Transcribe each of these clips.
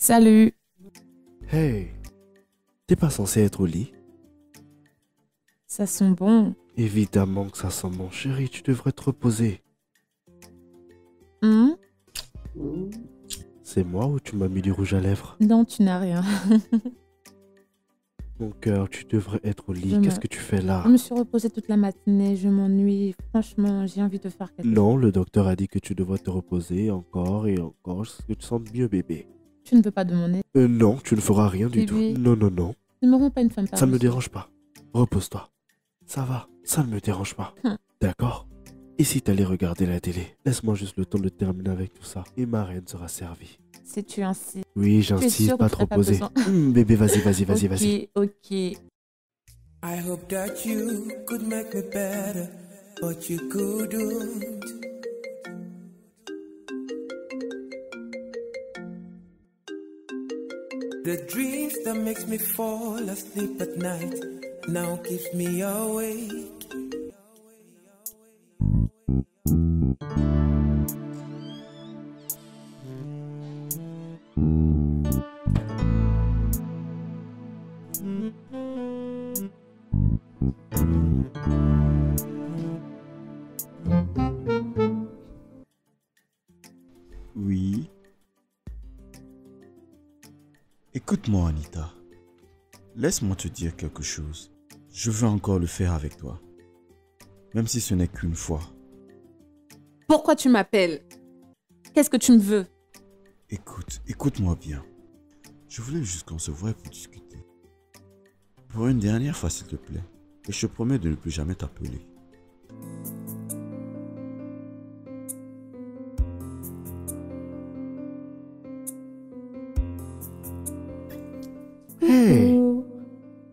Salut. Hey, t'es pas censé être au lit? Ça sent bon. Évidemment que ça sent bon, chéri, tu devrais te reposer. Hmm? C'est moi ou tu m'as mis du rouge à lèvres? Non, tu n'as rien. Mon cœur, tu devrais être au Je lit. me... Qu'est-ce que tu fais là? je me suis reposée toute la matinée, je m'ennuie. Franchement, j'ai envie de faire quelque chose. Non, le docteur a dit que tu devrais te reposer encore et encore jusqu'à ce que tu te sentes mieux, bébé. Tu ne veux pas de mon aide? Non, tu ne feras rien du tout. Bébé. Non, non, non. Ne me rends pas une femme Ça ne me par-dessus. dérange pas. Repose-toi. Ça va, ça ne me dérange pas. Hum. D'accord? Et si t'allais regarder la télé? Laisse-moi juste le temps de terminer avec tout ça. Et ma reine sera servie. Si tu insistes. Oui, Tu es j'insiste, sûre pas que tu trop n'as pas posé. besoin? Bébé, vas-y, vas-y. Ok. I hope that you could make me better, but you couldn't. The dreams that makes me fall asleep at night now keeps me awake. Oui. Écoute-moi, Anita. Laisse-moi te dire quelque chose. Je veux encore le faire avec toi. Même si ce n'est qu'une fois. Pourquoi tu m'appelles? Qu'est-ce que tu me veux? Écoute-moi bien. Je voulais juste qu'on se voie pour discuter. Pour une dernière fois, s'il te plaît. Et je te promets de ne plus jamais t'appeler. Hey, Coucou.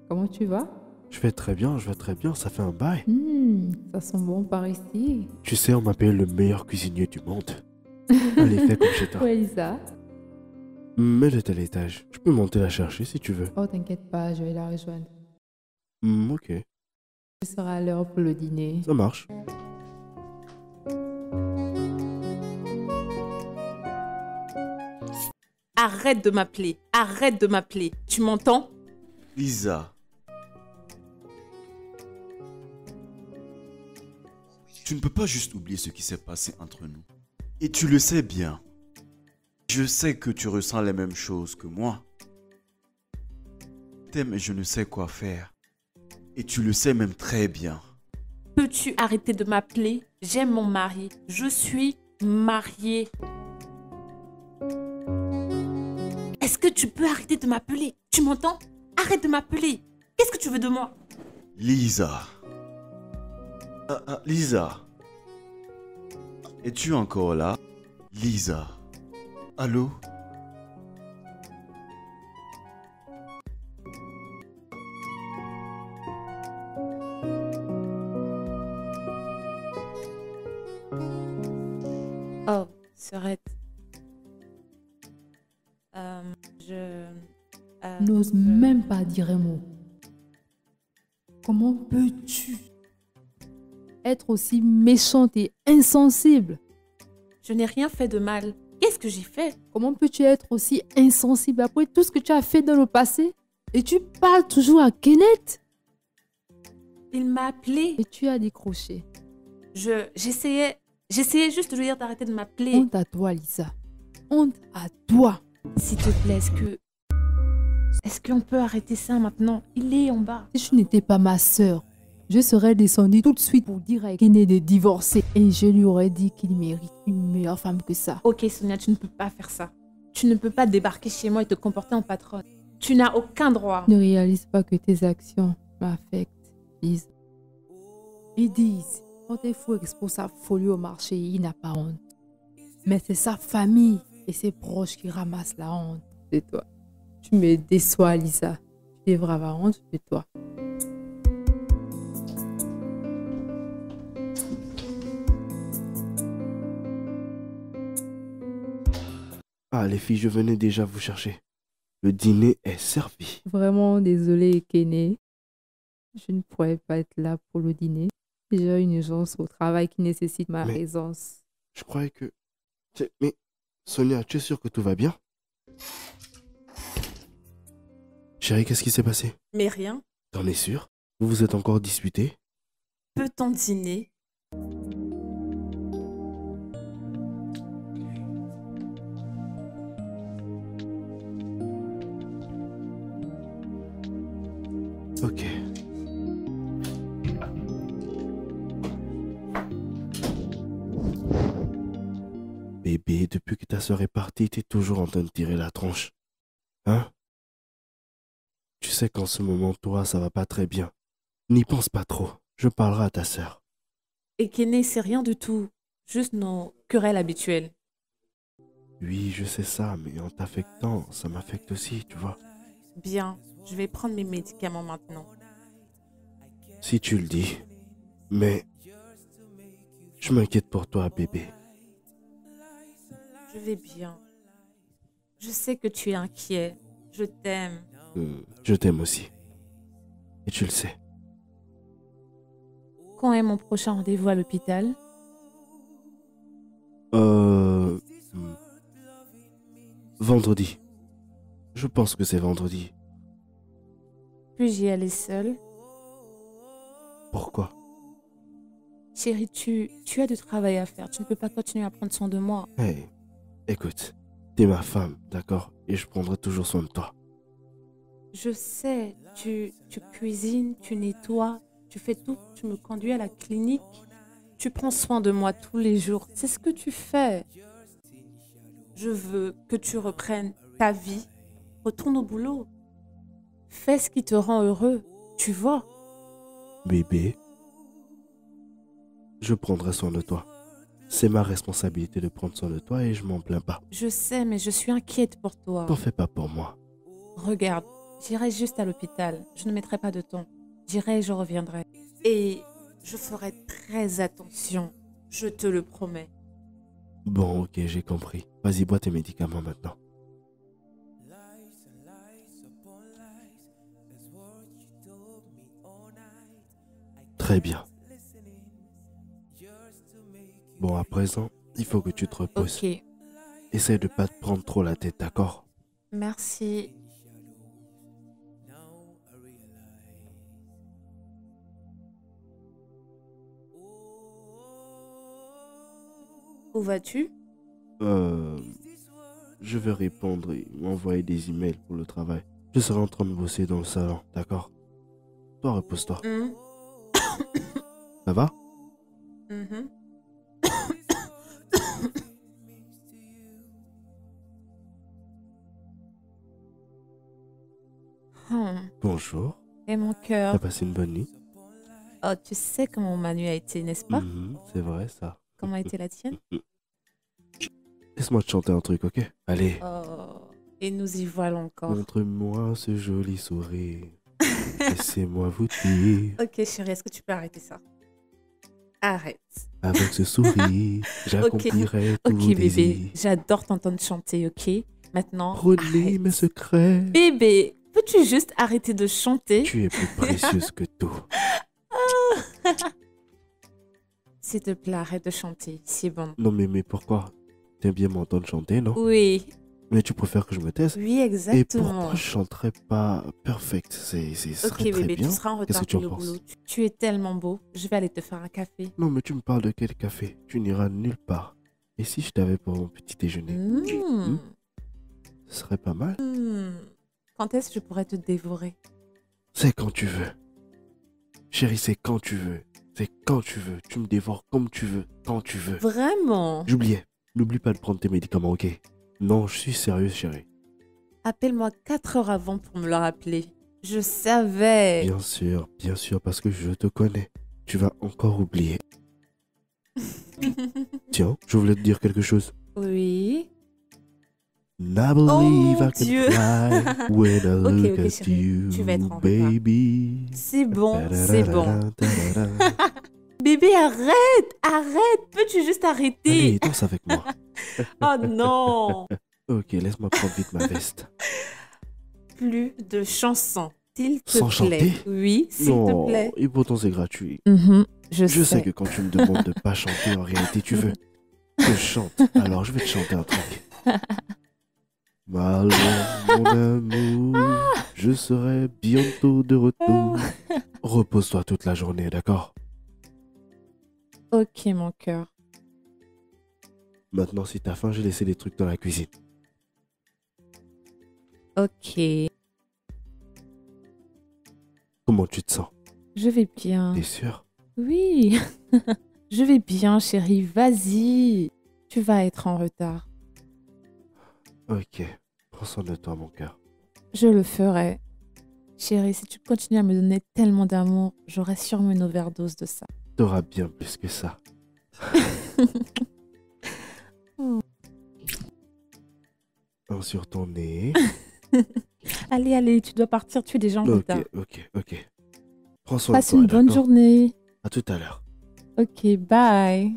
Comment tu vas? je vais très bien, ça fait un bail. Ça sent bon par ici. Tu sais, on m'appelle le meilleur cuisinier du monde. Allez, fais comme chez toi. Où est Lisa? Mets-le à l'étage. Je peux monter la chercher si tu veux. Oh, t'inquiète pas, je vais la rejoindre. Ok, Je serai à l'heure pour le dîner. ça marche. Arrête de m'appeler. Arrête de m'appeler. Tu m'entends? Lisa. Tu ne peux pas juste oublier ce qui s'est passé entre nous. Et tu le sais bien. Je sais que tu ressens les mêmes choses que moi. Je t'aime et je ne sais quoi faire. Et tu le sais même très bien. Peux-tu arrêter de m'appeler? J'aime mon mari. Je suis mariée. Est-ce que tu peux arrêter de m'appeler? Tu m'entends? Arrête de m'appeler. Qu'est-ce que tu veux de moi? Lisa. Lisa. Es-tu encore là? Lisa. Allô? Oh, Serette. Je... N'ose même pas dire un mot. Comment peux-tu être aussi méchante et insensible? Je n'ai rien fait de mal. Qu'est-ce que j'ai fait? Comment peux-tu être aussi insensible après tout ce que tu as fait dans le passé? Et tu parles toujours à Kenneth? Il m'a appelé. Et tu as décroché. J'essayais juste de lui dire d'arrêter de m'appeler. Honte à toi, Lisa. Honte à toi. S'il te plaît, est-ce qu'on peut arrêter ça maintenant? Il est en bas. Si tu n'étais pas ma sœur, je serais descendue tout de suite pour dire à Kenneth de divorcer. Et je lui aurais dit qu'il mérite une meilleure femme que ça. Ok, Sonia, tu ne peux pas faire ça. Tu ne peux pas débarquer chez moi et te comporter en patronne. Tu n'as aucun droit. Ne réalise pas que tes actions m'affectent, Lisa. Ils disent, quand un fou expose sa folie au marché, il n'a pas honte. Mais c'est sa famille et ses proches qui ramassent la honte de toi. Tu me déçois, Lisa. Tu devrais avoir honte de toi. Ah, les filles, je venais déjà vous chercher. Le dîner est servi. Vraiment désolée, Kenneth. Je ne pourrais pas être là pour le dîner. J'ai une urgence au travail qui nécessite ma Mais- présence. Je croyais que... Mais, Sonia, tu es sûre que tout va bien? Chérie, qu'est-ce qui s'est passé? Mais rien. T'en es sûr? Vous vous êtes encore disputé? Peut-on dîner? Ok. Bébé, depuis que ta soeur est partie, t'es toujours en train de tirer la tronche. Hein? Tu sais qu'en ce moment, toi, ça va pas très bien. N'y pense pas trop. Je parlerai à ta sœur. Et Kené, c'est rien du tout. Juste nos querelles habituelles. Oui, je sais ça, mais en t'affectant, ça m'affecte aussi, tu vois. Bien, je vais prendre mes médicaments maintenant. Si tu le dis. Mais je m'inquiète pour toi, bébé. Je vais bien. Je sais que tu es inquiet. Je t'aime. Je t'aime aussi. Et tu le sais. Quand est mon prochain rendez-vous à l'hôpital? Vendredi. Je pense que c'est vendredi. Puis-je y aller seule? Pourquoi? Chérie, tu as du travail à faire. Tu ne peux pas continuer à prendre soin de moi. Hey, écoute, t'es ma femme, d'accord? Et je prendrai toujours soin de toi. Je sais, tu cuisines, tu nettoies, tu fais tout. Tu me conduis à la clinique. Tu prends soin de moi tous les jours. C'est ce que tu fais. Je veux que tu reprennes ta vie. Retourne au boulot. Fais ce qui te rend heureux. Tu vois? Bébé, je prendrai soin de toi. C'est ma responsabilité de prendre soin de toi et je m'en plains pas. Je sais, mais je suis inquiète pour toi. T'en fais pas pour moi. Regarde, j'irai juste à l'hôpital. Je ne mettrai pas de temps. J'irai et je reviendrai. Et je ferai très attention. Je te le promets. Bon, ok, j'ai compris. Vas-y, bois tes médicaments maintenant. Très bien. Bon, à présent, il faut que tu te reposes. Ok, Essaye de pas te prendre trop la tête, d'accord? merci. Où vas-tu? Je vais répondre et m'envoyer des emails pour le travail. Je serai en train de bosser dans le salon, d'accord? Toi, repose-toi. Mhm. Ça va? Mhm. Bonjour. Et mon T'as cœur. passé une bonne nuit? Oh, tu sais comment ma nuit a été, n'est-ce pas? C'est vrai, ça. Comment a été la tienne? Laisse-moi te chanter un truc, ok? Allez. Oh, et nous y voilà encore. Montre-moi ce joli sourire. Laissez-moi vous dire. Ok, chérie, est-ce que tu peux arrêter ça? Arrête. Avec ce sourire, j'accomplirai tous Ok, vos bébé, désirs. j'adore t'entendre chanter, ok? Maintenant, Prenez arrête. mes secrets. Bébé, peux-tu juste arrêter de chanter? Tu es plus précieuse que tout. S'il te plaît, arrête de chanter, c'est bon. Non, mais pourquoi? T'aimes bien m'entendre chanter, non? Oui, Mais tu préfères que je me taise? oui, Et exactement. pourquoi je chanterais pas perfect? Ce serait Ok, très bébé, bien. tu seras en Qu'est-ce retard que tu pour en le penses? boulot. Tu es tellement beau. Je vais aller te faire un café. Non, mais tu me parles de quel café? Tu n'iras nulle part. Et si je t'avais pour mon petit déjeuner? Ce serait pas mal. Quand est-ce que je pourrais te dévorer? C'est quand tu veux. Chérie, c'est quand tu veux. C'est quand tu veux. Tu me dévores comme tu veux, quand tu veux. Vraiment? J'oubliais. N'oublie pas de prendre tes médicaments, ok? Non, je suis sérieuse, chérie. Appelle-moi 4 heures avant pour me le rappeler. Je savais. Bien sûr, parce que je te connais. Tu vas encore oublier. Tiens, je voulais te dire quelque chose. Oui. I believe I can Dieu. fly when I look ok, at chérie, you, tu vas être en retard. baby. C'est bon, c'est bon. Bébé, arrête. Peux-tu juste arrêter? Allez, danse avec moi. Oh non. Ok, laisse-moi prendre vite ma veste. Plus de chansons, s'il te Sans plaît. chanter? Oui, s'il te Non, plaît. et pourtant c'est gratuit. Je Je sais sais. que quand tu me demandes de pas chanter, en réalité tu veux que je chante. Alors je vais te chanter un truc. Malheur, mon amour, Je serai bientôt de retour. Repose-toi toute la journée, d'accord? Ok, mon cœur. Maintenant, si t'as faim, j'ai laissé des trucs dans la cuisine. Ok. Comment tu te sens? Je vais bien. T'es sûr? Oui. Je vais bien, chérie. Vas-y. Tu vas être en retard. Ok. Prends soin de toi, mon cœur. Je le ferai. Chérie, si tu continues à me donner tellement d'amour, j'aurai sûrement une overdose de ça. T'auras bien plus que ça. Un sur ton nez. Allez, allez, tu dois partir, tu es déjà en retard. Ok. Prends soin de Passe toi, une bonne d'accord? journée. À tout à l'heure. Ok, bye.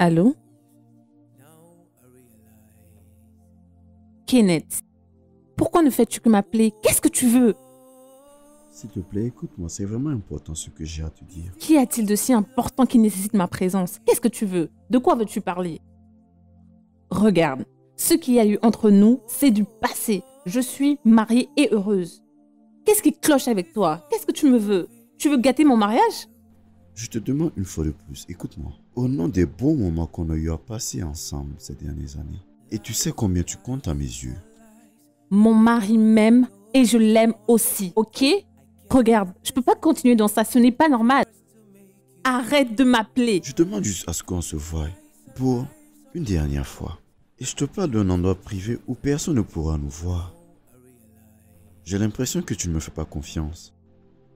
Allô? Kenneth, pourquoi ne fais-tu que m'appeler? Qu'est-ce que tu veux? S'il te plaît, écoute-moi, c'est vraiment important ce que j'ai à te dire. Qu'y a-t-il de si important qui nécessite ma présence? Qu'est-ce que tu veux? De quoi veux-tu parler? Regarde, ce qu'il y a eu entre nous, c'est du passé. Je suis mariée et heureuse. Qu'est-ce qui cloche avec toi? Qu'est-ce que tu me veux? Tu veux gâter mon mariage? Je te demande une fois de plus, écoute-moi. Au nom des bons moments qu'on a eu à passer ensemble ces dernières années, et tu sais combien tu comptes à mes yeux. Mon mari m'aime et je l'aime aussi, ok? Regarde, je peux pas continuer dans ça, ce n'est pas normal. Arrête de m'appeler. Je demande juste à ce qu'on se voie pour une dernière fois. Et je te parle d'un endroit privé où personne ne pourra nous voir. J'ai l'impression que tu ne me fais pas confiance.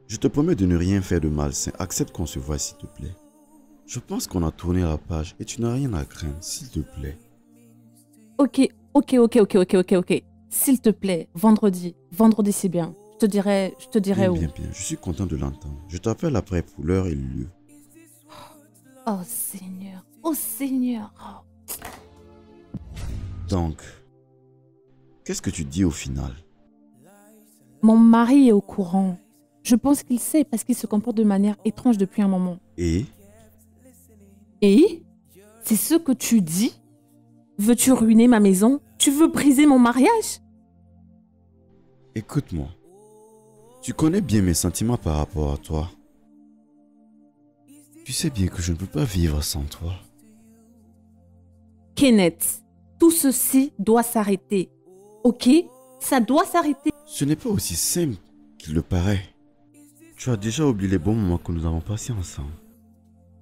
Je te promets de ne rien faire de malsain. Accepte qu'on se voie, s'il te plaît. Je pense qu'on a tourné la page et tu n'as rien à craindre, s'il te plaît. Ok. S'il te plaît, vendredi c'est bien. Je te dirai où. Bien. Je suis content de l'entendre. Je t'appelle après pour l'heure et le lieu. Oh Seigneur. Oh. Donc, qu'est-ce que tu dis au final? Mon mari est au courant. Je pense qu'il sait parce qu'il se comporte de manière étrange depuis un moment. Et C'est ce que tu dis? Veux-tu ruiner ma maison? Tu veux briser mon mariage? écoute-moi. Tu connais bien mes sentiments par rapport à toi. Tu sais bien que je ne peux pas vivre sans toi. Kenneth, tout ceci doit s'arrêter. Ok? Ça doit s'arrêter. Ce n'est pas aussi simple qu'il le paraît. Tu as déjà oublié les bons moments que nous avons passés ensemble.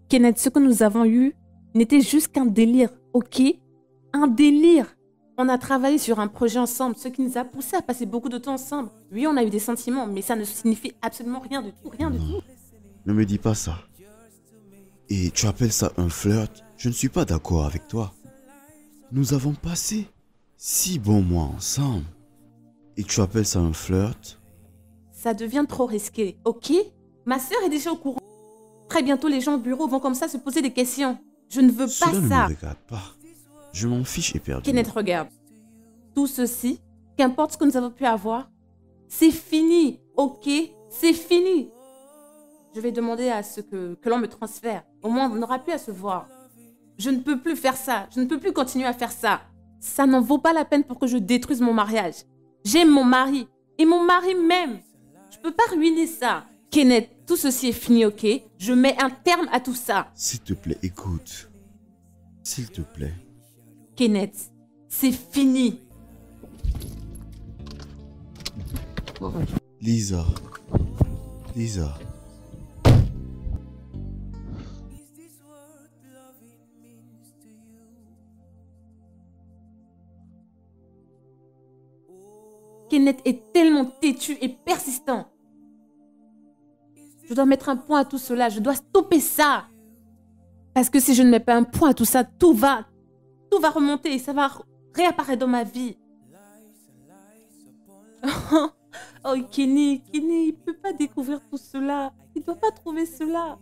Kenneth, ce que nous avons eu n'était juste qu'un délire, ok? Un délire. On a travaillé sur un projet ensemble, ce qui nous a poussé à passer beaucoup de temps ensemble. Oui, on a eu des sentiments, mais ça ne signifie absolument rien du tout, rien du tout. Ne me dis pas ça. Et tu appelles ça un flirt? Je ne suis pas d'accord avec toi. Nous avons passé 6 bons mois ensemble. Et tu appelles ça un flirt? Ça devient trop risqué, ok? Ma sœur est déjà au courant. Très bientôt, les gens au bureau vont comme ça se poser des questions. Je ne veux pas Cela ne ça. me regarde pas. Je m'en fiche éperdument. Kenneth, regarde. Tout ceci, qu'importe ce que nous avons pu avoir, c'est fini, ok? C'est fini. Je vais demander à ce que l'on me transfère. Au moins, on n'aura plus à se voir. Je ne peux plus faire ça. Je ne peux plus continuer à faire ça. Ça n'en vaut pas la peine pour que je détruise mon mariage. J'aime mon mari. Et mon mari m'aime. Je ne peux pas ruiner ça. Kenneth, tout ceci est fini, ok? Je mets un terme à tout ça. S'il te plaît, écoute. S'il te plaît. Kenneth, c'est fini. Lisa. Kenneth est tellement têtu et persistant. Je dois mettre un point à tout cela. Je dois stopper ça. Parce que si je ne mets pas un point à tout ça, tout va remonter et ça va réapparaître dans ma vie. Oh, Kenny, il peut pas découvrir tout cela. Il doit pas trouver cela.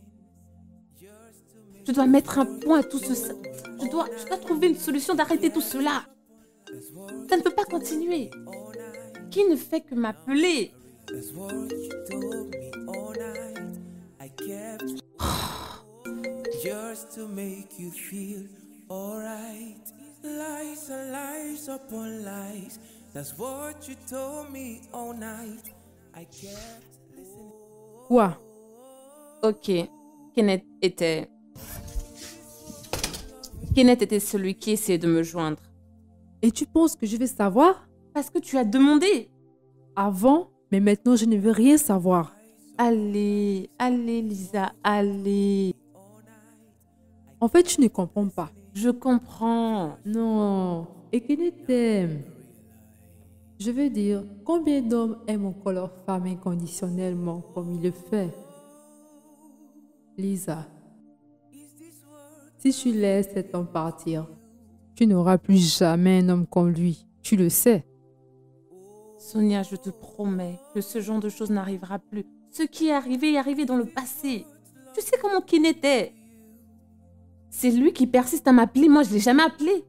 Je dois mettre un point à tout cela. Je dois trouver une solution d'arrêter tout cela. Ça ne peut pas continuer. Qui ne fait que m'appeler? That's what you told me all night. I kept just to make you feel alright. Lies and lies upon lies. That's what you told me all night. I kept listening. Quoi? Ok, Kenneth était celui qui essayait de me joindre. Et tu penses que je vais savoir? Parce que tu as demandé. Avant, mais maintenant je ne veux rien savoir. Allez, Lisa, allez. En fait, tu ne comprends pas. Je comprends. Non, Ekene t'aime. Je veux dire, combien d'hommes aiment encore leur femme inconditionnellement comme il le fait? Lisa, si tu laisses cet homme partir, tu n'auras plus jamais un homme comme lui. Tu le sais. Sonia, je te promets que ce genre de choses n'arrivera plus. Ce qui est arrivé dans le passé. Tu sais comment Kenneth est. C'est lui qui persiste à m'appeler. Moi, je ne l'ai jamais appelé.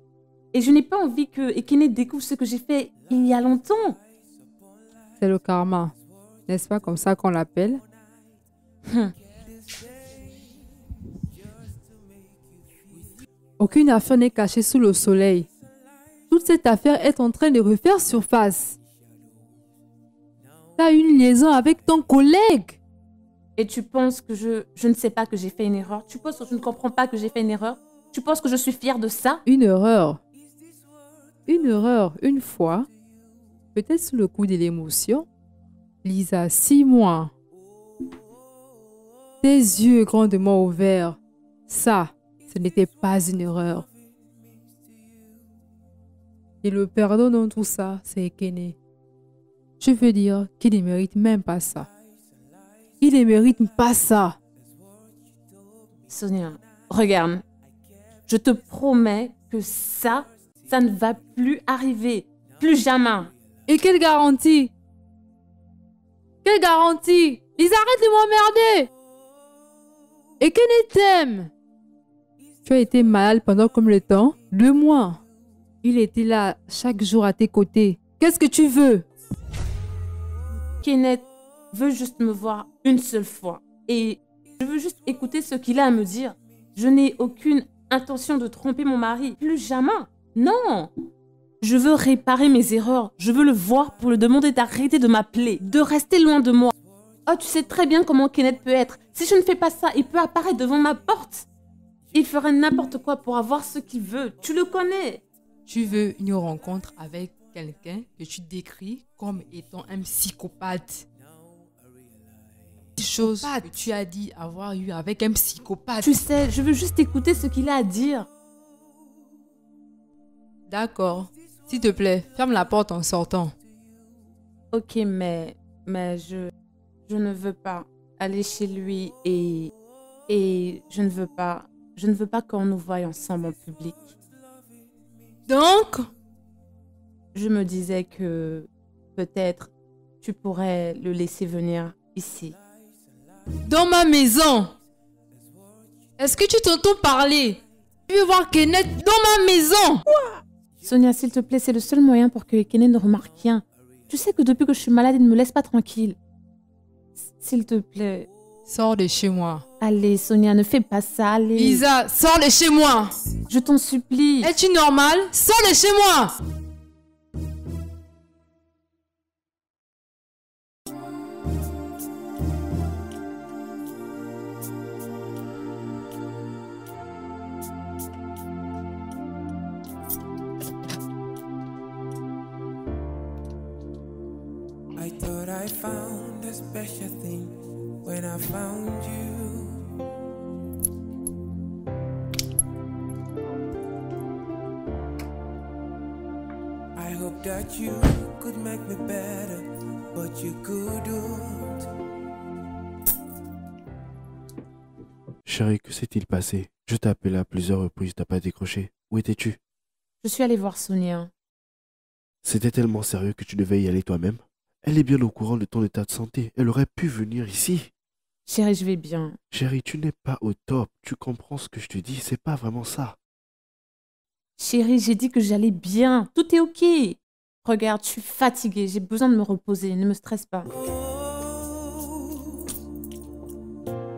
Et je n'ai pas envie que Kenneth découvre ce que j'ai fait il y a longtemps. C'est le karma. N'est-ce pas comme ça qu'on l'appelle? Aucune affaire n'est cachée sous le soleil. Toute cette affaire est en train de refaire surface. Tu as une liaison avec ton collègue. Et tu penses que je ne sais pas que j'ai fait une erreur? Tu penses que je ne comprends pas que j'ai fait une erreur? Tu penses que je suis fière de ça? Une erreur. Une erreur, une fois. Peut-être sous le coup de l'émotion. Lisa, 6 mois. Tes yeux grandement ouverts. Ça, ce n'était pas une erreur. Et le pardon dans tout ça, c'est Ekene. Je veux dire qu'il ne mérite même pas ça. Il ne mérite pas ça. Sonia, regarde. Je te promets que ça ne va plus arriver. Plus jamais. Et quelle garantie? Quelle garantie? Ils arrêtent de m'emmerder. Ekene t'aime. Tu as été malade pendant combien de temps? 2 mois. Il était là chaque jour à tes côtés. Qu'est-ce que tu veux? Kenneth veut juste me voir une seule fois. Et je veux juste écouter ce qu'il a à me dire. Je n'ai aucune intention de tromper mon mari. Plus jamais. Non. Je veux réparer mes erreurs. Je veux le voir pour lui demander d'arrêter de m'appeler, de rester loin de moi. Oh, tu sais très bien comment Kenneth peut être. Si je ne fais pas ça, il peut apparaître devant ma porte. Il ferait n'importe quoi pour avoir ce qu'il veut. Tu le connais. Tu veux une rencontre avec quelqu'un que tu décris comme étant un psychopathe. Chose que tu as dit avoir eu avec un psychopathe. Tu sais, je veux juste écouter ce qu'il a à dire. D'accord. S'il te plaît, ferme la porte en sortant. Ok, mais je ne veux pas aller chez lui et je ne veux pas qu'on nous voie ensemble en public. Donc, je me disais que peut-être tu pourrais le laisser venir ici. dans ma maison. Est-ce que tu t'entends parler? Tu veux voir Kenneth dans ma maison? Sonia, s'il te plaît, c'est le seul moyen pour que Kenneth ne remarque rien. Tu sais que depuis que je suis malade, il ne me laisse pas tranquille. S'il te plaît. Sors de chez moi. Allez, Sonia, ne fais pas ça, allez. Lisa, sors de chez moi. Je t'en supplie. Es-tu normale? Sors de chez moi. I thought I found a special thing when I found you. I hope that you could make me better, but you couldn't. Chérie, que s'est-il passé? Je t'ai appelé à plusieurs reprises, t'as pas décroché. Où étais-tu? Je suis allée voir Sonia. C'était tellement sérieux que tu devais y aller toi-même. Elle est bien au courant de ton état de santé. Elle aurait pu venir ici. Chérie, je vais bien. Chérie, tu n'es pas au top. Tu comprends ce que je te dis, c'est pas vraiment ça. Chérie, j'ai dit que j'allais bien. Tout est OK. Regarde, je suis fatiguée. J'ai besoin de me reposer. Ne me stresse pas. Oh,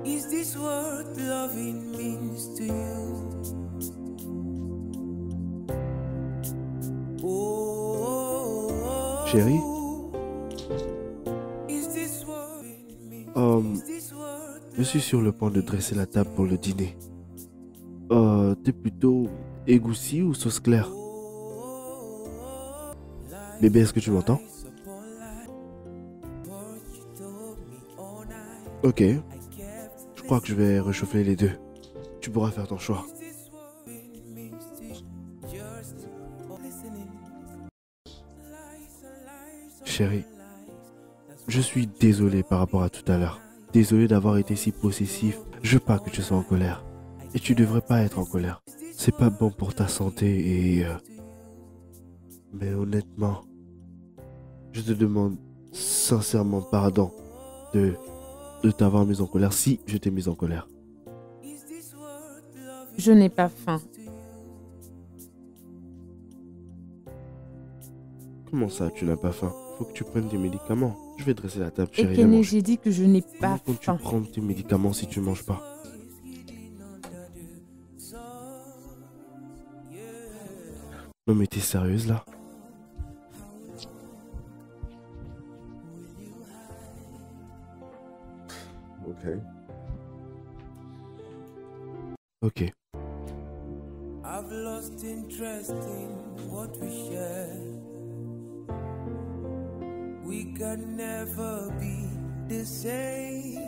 is this what loving means to you? Oh, Chérie, is this what it means? Is this what je suis sur le point de dresser la table pour le dîner. T'es plutôt égoussi ou sauce claire? Bébé, est-ce que tu m'entends? Ok, je crois que je vais réchauffer les deux. Tu pourras faire ton choix. Chérie, je suis désolé par rapport à tout à l'heure. Désolé d'avoir été si possessif. Je veux pas que tu sois en colère. Et tu devrais pas être en colère. C'est pas bon pour ta santé et... Mais honnêtement, je te demande sincèrement pardon de t'avoir mis en colère si je t'ai mis en colère. Je n'ai pas faim. Comment ça, tu n'as pas faim? Faut que tu prennes tes médicaments. Je vais dresser la table, Et chérie. Kené, j'ai dit que je n'ai pas Comment comptes-tu faim. prendre tes médicaments si tu manges pas? Non mais t'es sérieuse là? Ok. I've lost interest in what we share. We can never be the same.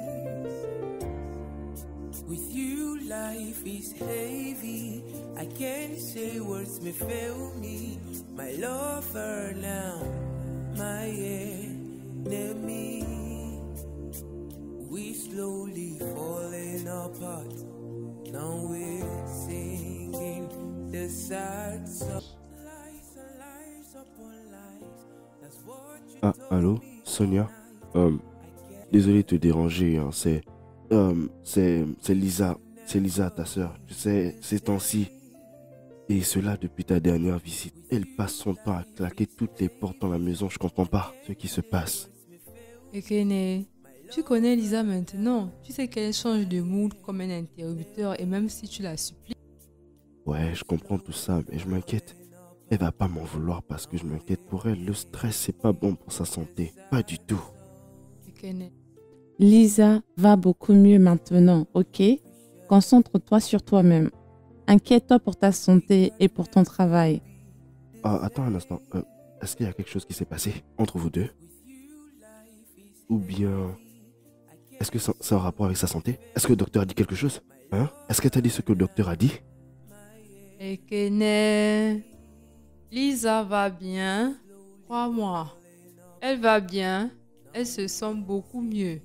With you, life is heavy. I can't say words may fail me. My lover now, my enemy. We slowly falling apart. Now we're singing the sad song. Lies and lies upon lies. That's what you Ah, allô, Sonia? Désolé de te déranger, hein. C'est Lisa. C'est Lisa, ta sœur. Tu sais, ces temps-ci. Et cela depuis ta dernière visite. Elle passe son temps à claquer toutes les portes dans la maison. Je comprends pas ce qui se passe. Et Kené, tu connais Lisa maintenant. Tu sais qu'elle change de mood comme un interrupteur et même si tu la supplies. Ouais, je comprends tout ça, mais je m'inquiète. Elle va pas m'en vouloir parce que je m'inquiète pour elle. Le stress, c'est pas bon pour sa santé. Pas du tout. Et Kené, Lisa va beaucoup mieux maintenant, OK? Concentre-toi sur toi-même. Inquiète-toi pour ta santé et pour ton travail. Ah, attends un instant. Est-ce qu'il y a quelque chose qui s'est passé entre vous deux? Ou bien... Est-ce que c'est en rapport avec sa santé? Est-ce que le docteur a dit quelque chose? Hein? Est-ce que t'as dit ce que le docteur a dit? et Kené, Lisa va bien. Crois-moi, elle va bien. Elle se sent beaucoup mieux.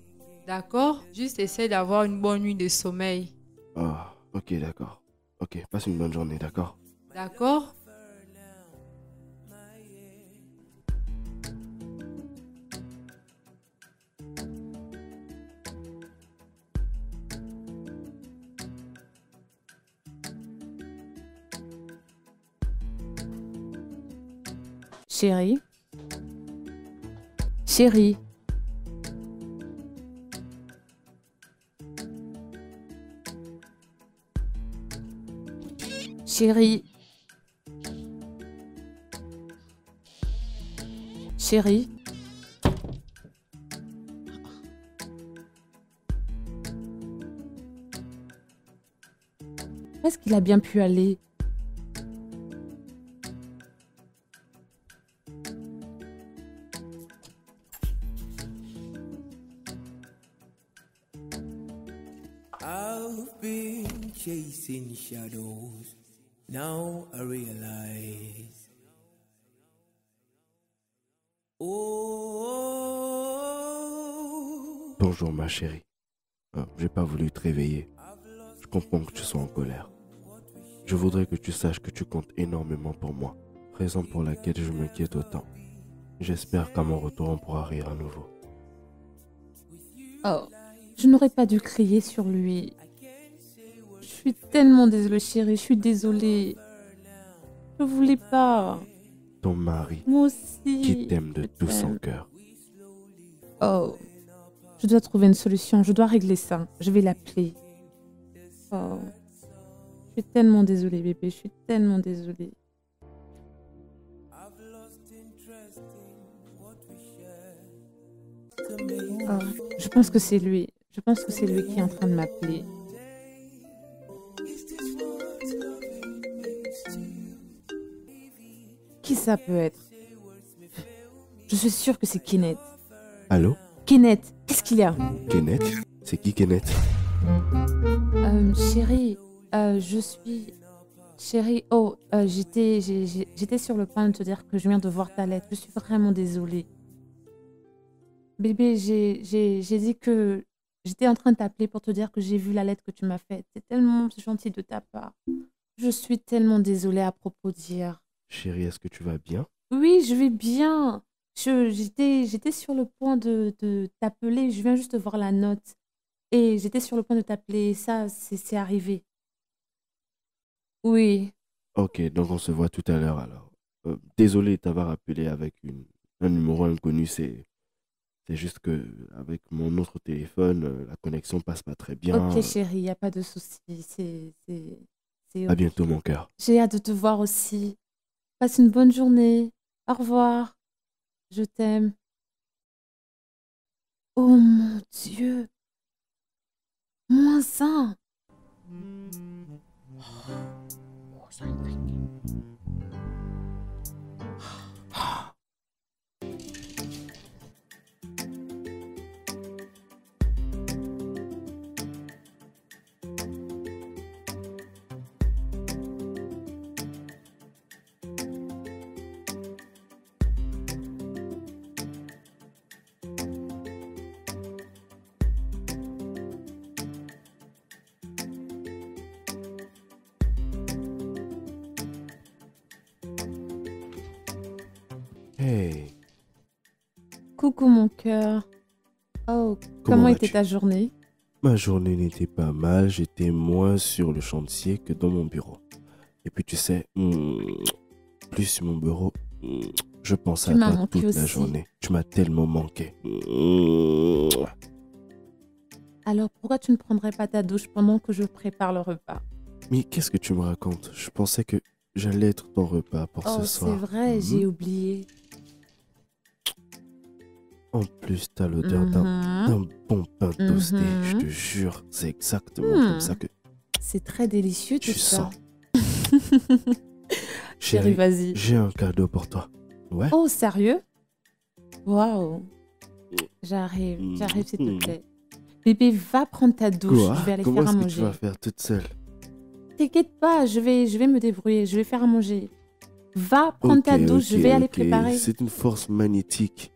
D'accord? Juste essaie d'avoir une bonne nuit de sommeil. Ah, ok, d'accord. Ok, passe une bonne journée, d'accord? D'accord? Chérie? Chérie? Chérie? Chérie? Où est-ce qu'il a bien pu aller? I've been chasing shadows. Now I realize. Oh, Bonjour ma chérie. J'ai pas voulu te réveiller. Je comprends que tu sois en colère. Je voudrais que tu saches que tu comptes énormément pour moi, raison pour laquelle je m'inquiète autant. J'espère qu'à mon retour, on pourra rire à nouveau. Oh, je n'aurais pas dû crier sur lui. Je suis tellement désolée, chérie, je suis désolée. Je voulais pas. Ton mari, Moi aussi. qui t'aime de je tout son t'aime. cœur. Oh, je dois trouver une solution. Je dois régler ça. Je vais l'appeler. Oh, je suis tellement désolée, bébé. Je suis tellement désolée. Oh, je pense que c'est lui. Je pense que c'est lui qui est en train de m'appeler. Qui ça peut être? Je suis sûre que c'est Kenneth. Allô? Kenneth, qu'est-ce qu'il y a? Kenneth? C'est qui Kenneth? Chérie, je suis... Chérie, j'étais sur le point de te dire que je viens de voir ta lettre. Je suis vraiment désolée. Bébé, j'ai dit que j'étais en train de t'appeler pour te dire que j'ai vu la lettre que tu m'as faite. C'est tellement gentil de ta part. Je suis tellement désolée à propos d'hier. Chérie, est-ce que tu vas bien? Oui, je vais bien. J'étais sur le point de t'appeler. Je viens juste de voir la note. Et j'étais sur le point de t'appeler. Ça, c'est arrivé. Oui. Ok, donc on se voit tout à l'heure alors. Désolé de t'avoir appelé avec un numéro inconnu, c'est juste que avec mon autre téléphone, la connexion passe pas très bien. Ok, chérie, il n'y a pas de souci. C'est À ok. bientôt mon cœur. J'ai hâte de te voir aussi. Passe une bonne journée. Au revoir. Je t'aime. Oh mon Dieu. -1. Hey, Coucou mon cœur. Oh, comment était vas-tu? ta journée? Ma journée n'était pas mal, j'étais moins sur le chantier que dans mon bureau. Et puis tu sais, plus sur mon bureau, je pensais Tu à m'as toi manqué toute la aussi. journée. Tu m'as tellement manqué. Alors pourquoi tu ne prendrais pas ta douche pendant que je prépare le repas? Mais qu'est-ce que tu me racontes? Je pensais que j'allais être ton repas pour ce Oh, c'est soir. vrai, j'ai oublié. En plus, t'as l'odeur d'un bon pain toasté. Je te jure, c'est exactement comme ça que C'est très délicieux tout tu ça. sens. Chérie, Chérie, vas-y. j'ai un cadeau pour toi. Ouais? Oh, sérieux? Waouh. J'arrive, s'il te plaît. Bébé, va prendre ta douche. Quoi? Je vais aller Comment faire à est-ce que tu vas manger. faire toute seule? T'inquiète pas, je vais me débrouiller. Je vais faire à manger. Va prendre ta douche, je vais aller préparer. C'est une force magnétique.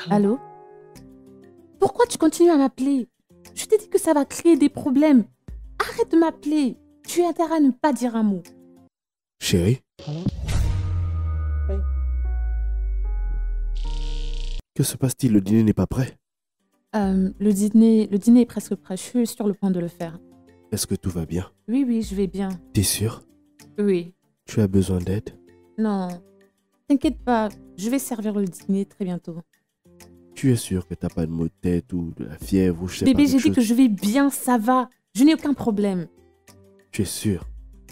Allô? Pourquoi tu continues à m'appeler? Je t'ai dit que ça va créer des problèmes. Arrête de m'appeler. Tu as intérêt à ne pas dire un mot. Chérie? Que se passe-t-il? Le dîner n'est pas prêt? Le dîner est presque prêt. Je suis sur le point de le faire. Est-ce que tout va bien? Oui, oui, je vais bien. T'es sûr? Oui. Tu as besoin d'aide? Non. T'inquiète pas, je vais servir le dîner très bientôt. Tu es sûr que t'as pas de maux de tête ou de la fièvre ou je sais pas Bébé, quelque j'ai dit chose? que je vais bien, ça va. Je n'ai aucun problème. Tu es sûr?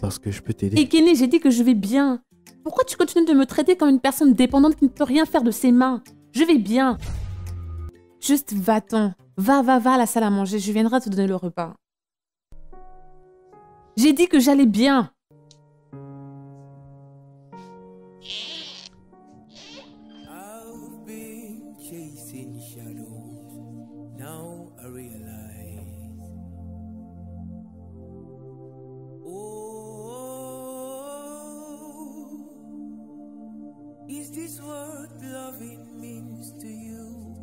Parce que je peux t'aider. Et Kenny, j'ai dit que je vais bien. Pourquoi tu continues de me traiter comme une personne dépendante qui ne peut rien faire de ses mains? Je vais bien. Juste va-t'en. Va à la salle à manger. Je viendrai te donner le repas. J'ai dit que j'allais bien. I've been chasing shadows. Now I realize. Oh, this what loving means to you?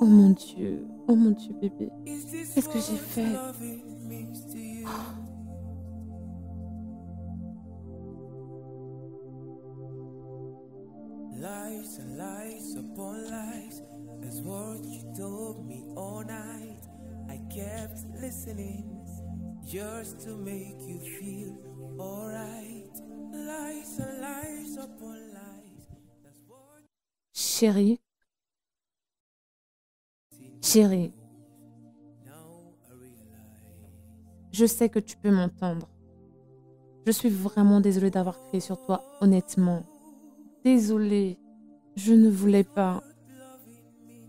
Oh mon Dieu, bébé. Qu'est-ce que j'ai fait? Lies and lies upon lies. That's what you told me all night. I kept listening just to make you feel alright. Lies and lies upon lies. That's what Chérie, chérie, now I realize. je sais que tu peux m'entendre. Je suis vraiment désolée d'avoir crié sur toi, honnêtement. Désolée, je ne voulais pas.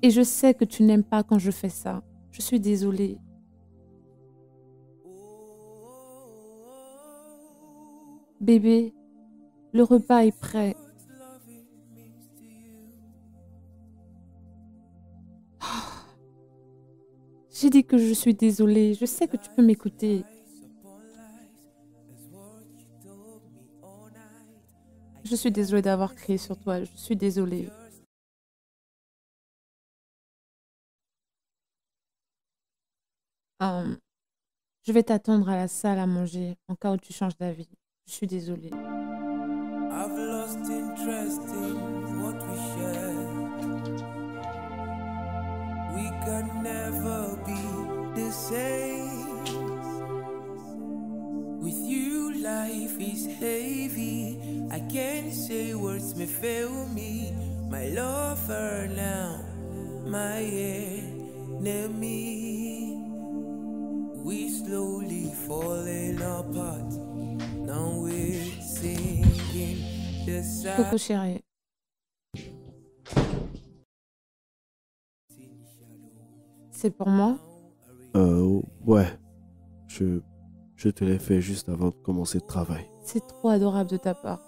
Et je sais que tu n'aimes pas quand je fais ça. Je suis désolée. Bébé, le repas est prêt. J'ai dit que je suis désolée. Je sais que tu peux m'écouter. Je suis désolée d'avoir crié sur toi. Je suis désolée. Je vais t'attendre à la salle à manger en cas où tu changes d'avis. Je suis désolée. I've lost interest in what we share. We can never be the same. With you, life is heavy. I can't say words may fail me. My lover now, my enemy. We slowly falling apart. Now we're singing the Coucou chérie. C'est pour moi? Ouais. Je te l'ai fait juste avant de commencer le travail. C'est trop adorable de ta part.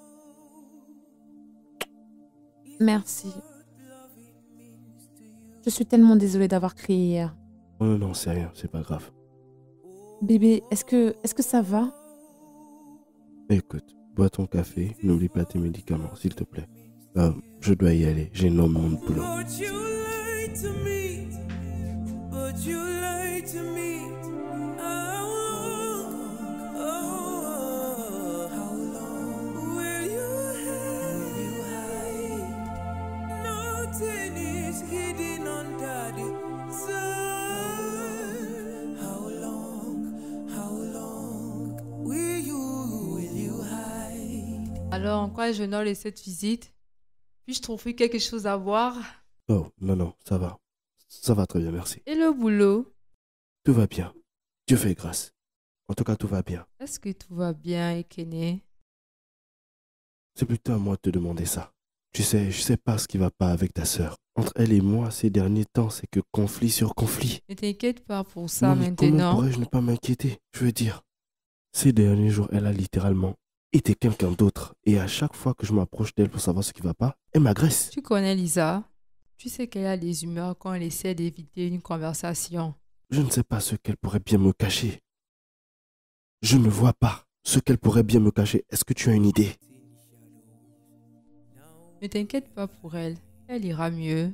Merci. Je suis tellement désolée d'avoir crié hier. Oh non, c'est rien, c'est pas grave. Bébé, est-ce que ça va? Écoute, bois ton café, n'oublie pas tes médicaments, s'il te plaît. Je dois y aller, j'ai énormément de boulot. But you lied to me. But you lied to me. How long? Oh, how long will you hide? Nothing is hidden under the sun. How long will you hide? Alors, en quoi je note cette visite? Puis-je trouver quelque chose à boire? Oh, non, ça va. Ça va très bien, merci. Et le boulot? Tout va bien. Dieu fait grâce. En tout cas, tout va bien. Est-ce que tout va bien, Ekene? C'est plutôt à moi de te demander ça. Tu sais, je sais pas ce qui va pas avec ta sœur. Entre elle et moi, ces derniers temps, c'est que conflit sur conflit. Ne t'inquiète pas pour ça Non, mais comment maintenant. pourrais-je ne pas m'inquiéter? Je veux dire, ces derniers jours, elle a littéralement été quelqu'un d'autre. Et à chaque fois que je m'approche d'elle pour savoir ce qui va pas, elle m'agresse. Tu connais Lisa? Tu sais qu'elle a des humeurs quand elle essaie d'éviter une conversation. Je ne sais pas ce qu'elle pourrait bien me cacher. Je ne vois pas ce qu'elle pourrait bien me cacher. Est-ce que tu as une idée? Ne t'inquiète pas pour elle. Elle ira mieux.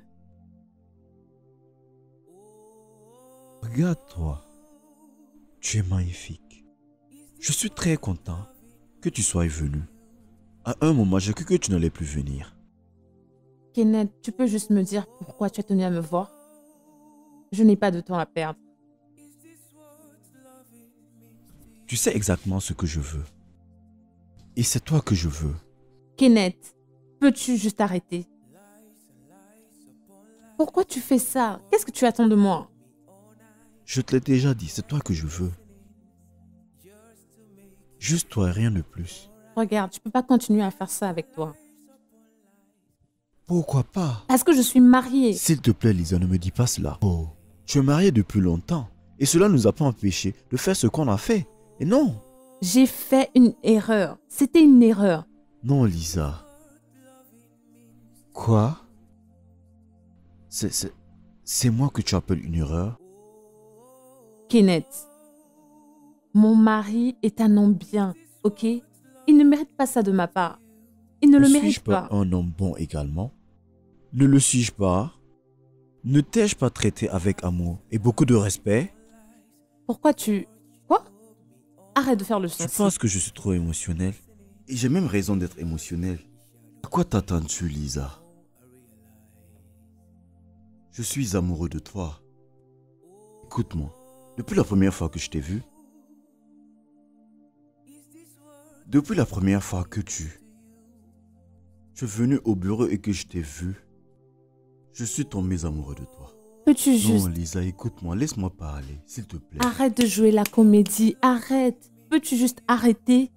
Regarde-toi. Tu es magnifique. Je suis très content que tu sois venu. À un moment, j'ai cru que tu n'allais plus venir. Kenneth, tu peux juste me dire pourquoi tu as tenu à me voir? Je n'ai pas de temps à perdre. Tu sais exactement ce que je veux. Et c'est toi que je veux. Kenneth, peux-tu juste arrêter? Pourquoi tu fais ça? Qu'est-ce que tu attends de moi? Je te l'ai déjà dit, c'est toi que je veux. Juste toi et rien de plus. Regarde, je peux pas continuer à faire ça avec toi. Pourquoi pas? Parce que je suis mariée. S'il te plaît, Lisa, ne me dis pas cela. Oh, tu es mariée depuis longtemps. Et cela ne nous a pas empêchés de faire ce qu'on a fait. Et non. J'ai fait une erreur. C'était une erreur. Non, Lisa. Quoi? C'est moi que tu appelles une erreur? Kenneth, Mon mari est un homme bien, ok? Il ne mérite pas ça de ma part. Il ne le suis-je mérite pas pas. un homme bon également? Ne le suis-je pas? Ne t'ai-je pas traité avec amour et beaucoup de respect? Pourquoi tu... Quoi? Arrête de faire le Tu sensible. penses que je suis trop émotionnel? Et j'ai même raison d'être émotionnel. À quoi t'attends-tu, Lisa? Je suis amoureux de toi. Écoute-moi, depuis la première fois que je t'ai vu, depuis la première fois que tu es venu au bureau et que je t'ai vu, je suis tombé amoureux de toi. Peux-tu juste... Non, Lisa, écoute-moi, laisse-moi parler, s'il te plaît. Arrête de jouer la comédie, arrête. Peux-tu juste arrêter?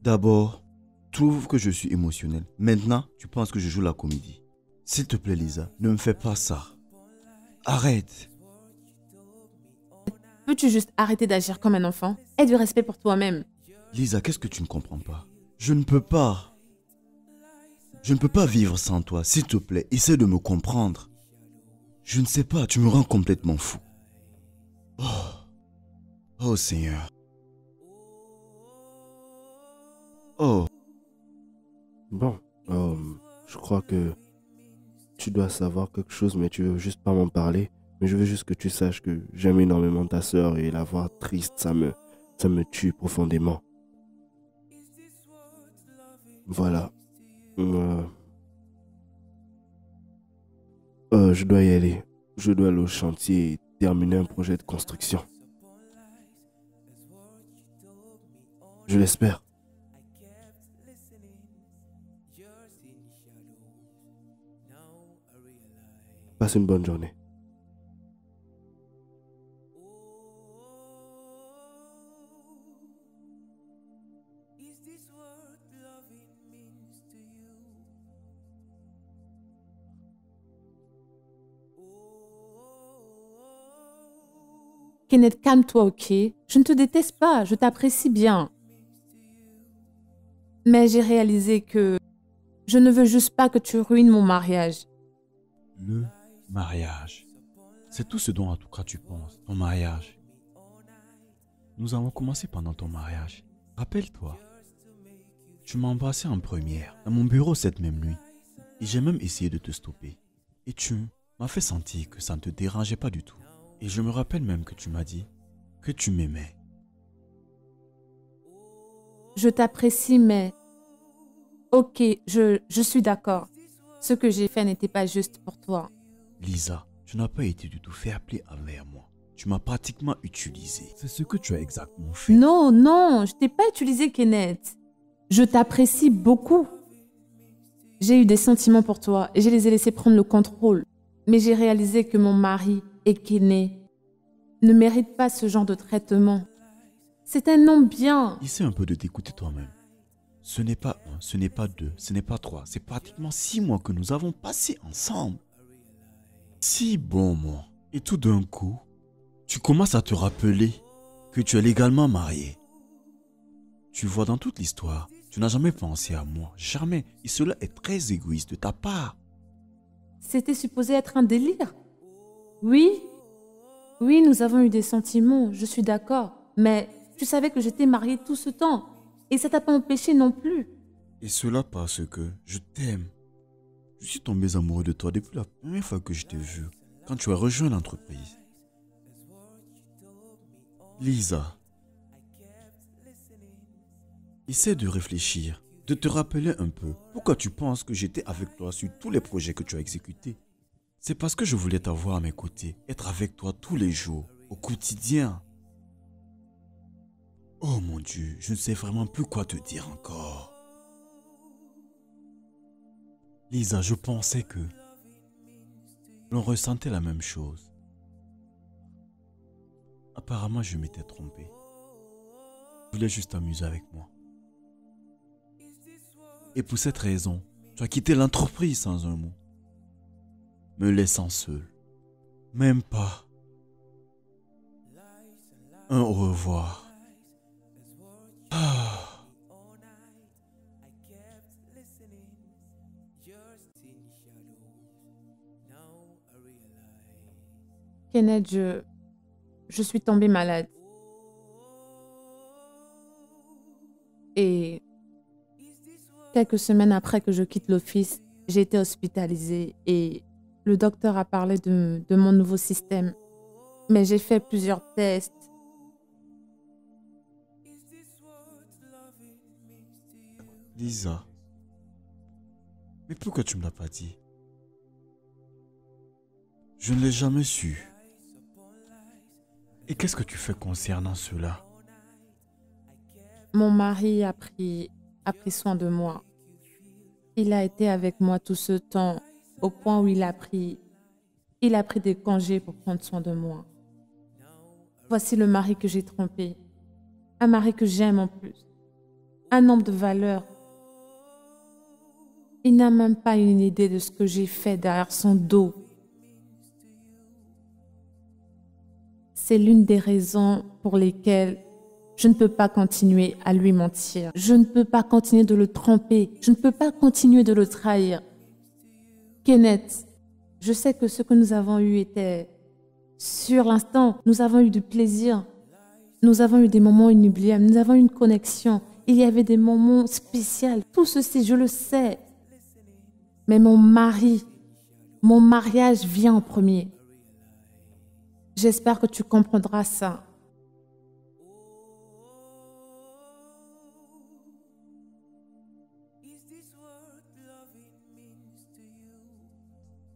D'abord, trouve que je suis émotionnel. Maintenant, tu penses que je joue la comédie. S'il te plaît, Lisa, ne me fais pas ça. Arrête. Peux-tu juste arrêter d'agir comme un enfant? Aie du respect pour toi-même. Lisa, qu'est-ce que tu ne comprends pas? Je ne peux pas. Je ne peux pas vivre sans toi. S'il te plaît, essaie de me comprendre. Je ne sais pas, tu me rends complètement fou. Oh Seigneur. Oh, Bon, je crois que tu dois savoir quelque chose, mais tu veux juste pas m'en parler. Mais je veux juste que tu saches que j'aime énormément ta sœur et la voir triste, ça me tue profondément. Voilà. Je dois y aller. Je dois aller au chantier et terminer un projet de construction. Je l'espère. Passe une bonne journée. Kenneth, calme-toi, ok? Je ne te déteste pas, je t'apprécie bien. Mais j'ai réalisé que je ne veux juste pas que tu ruines mon mariage. le mariage. C'est tout ce dont en tout cas tu penses. Ton mariage. Nous avons commencé pendant ton mariage. Rappelle-toi. Tu m'as embrassé en première, dans mon bureau cette même nuit. Et j'ai même essayé de te stopper. Et tu m'as fait sentir que ça ne te dérangeait pas du tout. Et je me rappelle même que tu m'as dit que tu m'aimais. Je t'apprécie, mais... Ok, je suis d'accord. Ce que j'ai fait n'était pas juste pour toi. Lisa, tu n'as pas été du tout fair-play envers moi. Tu m'as pratiquement utilisé. C'est ce que tu as exactement fait. Non, non, je t'ai pas utilisé, Kenneth. Je t'apprécie beaucoup. J'ai eu des sentiments pour toi et je les ai laissés prendre le contrôle. Mais j'ai réalisé que mon mari et Kenneth ne méritent pas ce genre de traitement. C'est un homme bien. Essaie un peu de t'écouter toi-même. Ce n'est pas un, ce n'est pas deux, ce n'est pas trois. C'est pratiquement 6 mois que nous avons passé ensemble. 6 bons mois. Et tout d'un coup, tu commences à te rappeler que tu es légalement marié. Tu vois, dans toute l'histoire, tu n'as jamais pensé à moi. Jamais. Et cela est très égoïste de ta part. C'était supposé être un délire. Oui, oui, nous avons eu des sentiments, je suis d'accord. Mais tu savais que j'étais mariée tout ce temps. Et ça t'a pas empêché non plus. Et cela parce que je t'aime. Je suis tombé amoureux de toi depuis la première fois que je t'ai vu, quand tu as rejoint l'entreprise. Lisa, essaie de réfléchir, de te rappeler un peu pourquoi tu penses que j'étais avec toi sur tous les projets que tu as exécutés. C'est parce que je voulais t'avoir à mes côtés, être avec toi tous les jours, au quotidien. Oh mon Dieu, je ne sais vraiment plus quoi te dire encore. Lisa, je pensais que l'on ressentait la même chose. Apparemment, je m'étais trompé. Je voulais juste t'amuser avec moi. Et pour cette raison, tu as quitté l'entreprise sans un mot. Me laissant seul. Même pas un au revoir. Ah. Kenneth, je suis tombée malade. Et quelques semaines après que je quitte l'office, j'ai été hospitalisée et le docteur a parlé de mon nouveau système. Mais j'ai fait plusieurs tests. Lisa, mais pourquoi tu me l'as pas dit? Je ne l'ai jamais su. Et qu'est-ce que tu fais concernant cela? Mon mari a pris soin de moi. Il a été avec moi tout ce temps, au point où il a pris des congés pour prendre soin de moi. Voici le mari que j'ai trompé. Un mari que j'aime en plus. Un homme de valeur. Il n'a même pas une idée de ce que j'ai fait derrière son dos. C'est l'une des raisons pour lesquelles je ne peux pas continuer à lui mentir. Je ne peux pas continuer de le tromper. Je ne peux pas continuer de le trahir. Kenneth, je sais que ce que nous avons eu était sur l'instant. Nous avons eu du plaisir. Nous avons eu des moments inoubliables. Nous avons eu une connexion. Il y avait des moments spéciaux. Tout ceci, je le sais. Mais mon mariage vient en premier. J'espère que tu comprendras ça.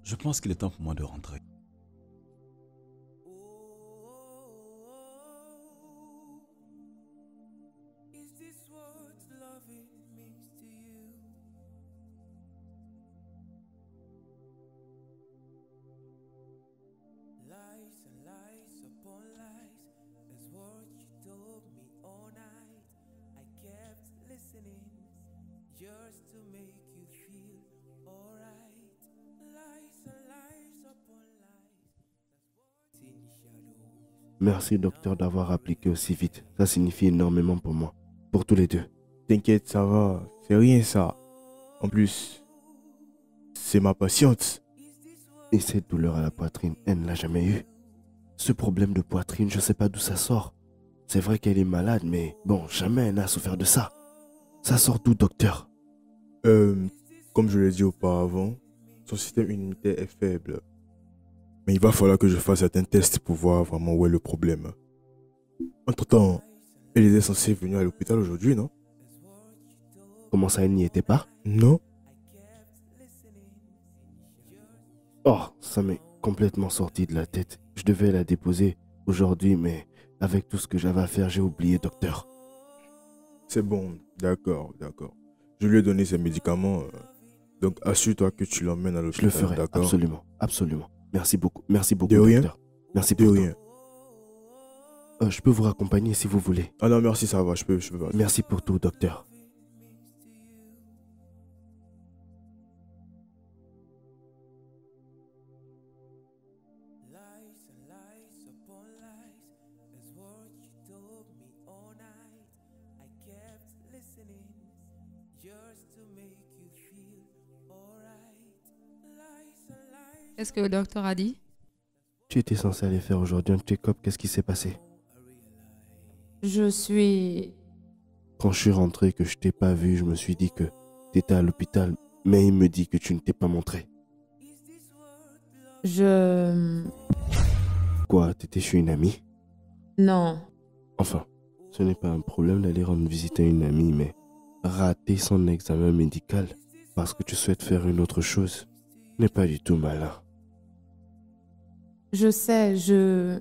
Je pense qu'il est temps pour moi de rentrer. Merci, docteur, d'avoir appliqué aussi vite. Ça signifie énormément pour moi. Pour tous les deux. T'inquiète, ça va. C'est rien ça. En plus, c'est ma patiente. Et cette douleur à la poitrine, elle ne l'a jamais eue. Ce problème de poitrine, je ne sais pas d'où ça sort. C'est vrai qu'elle est malade, mais bon, jamais elle n'a souffert de ça. Ça sort d'où, docteur? Comme je l'ai dit auparavant, son système immunitaire est faible. Mais il va falloir que je fasse certains tests pour voir vraiment où est le problème. Entre-temps, elle était censée venir à l'hôpital aujourd'hui, non? Comment ça, elle n'y était pas? Non? Oh, ça m'est complètement sorti de la tête. Je devais la déposer aujourd'hui, mais avec tout ce que j'avais à faire, j'ai oublié, docteur. C'est bon, d'accord. Je lui ai donné ses médicaments, donc assure-toi que tu l'emmènes à l'hôpital. Je le ferai, d'accord? absolument. Merci beaucoup, De rien. docteur. Merci De pour rien. tout. Je peux vous raccompagner si vous voulez. Ah non, merci, ça va, je peux pas. Merci pour tout, docteur. Qu'est-ce que le docteur a dit? Tu étais censé aller faire aujourd'hui un check-up, qu'est-ce qui s'est passé? Je suis... Quand je suis rentré, que je t'ai pas vu, je me suis dit que tu étais à l'hôpital, mais il me dit que tu ne t'es pas montré. Quoi, t'étais chez une amie? Non. Enfin, ce n'est pas un problème d'aller rendre visite à une amie, mais rater son examen médical parce que tu souhaites faire une autre chose n'est pas du tout malin. Je sais, je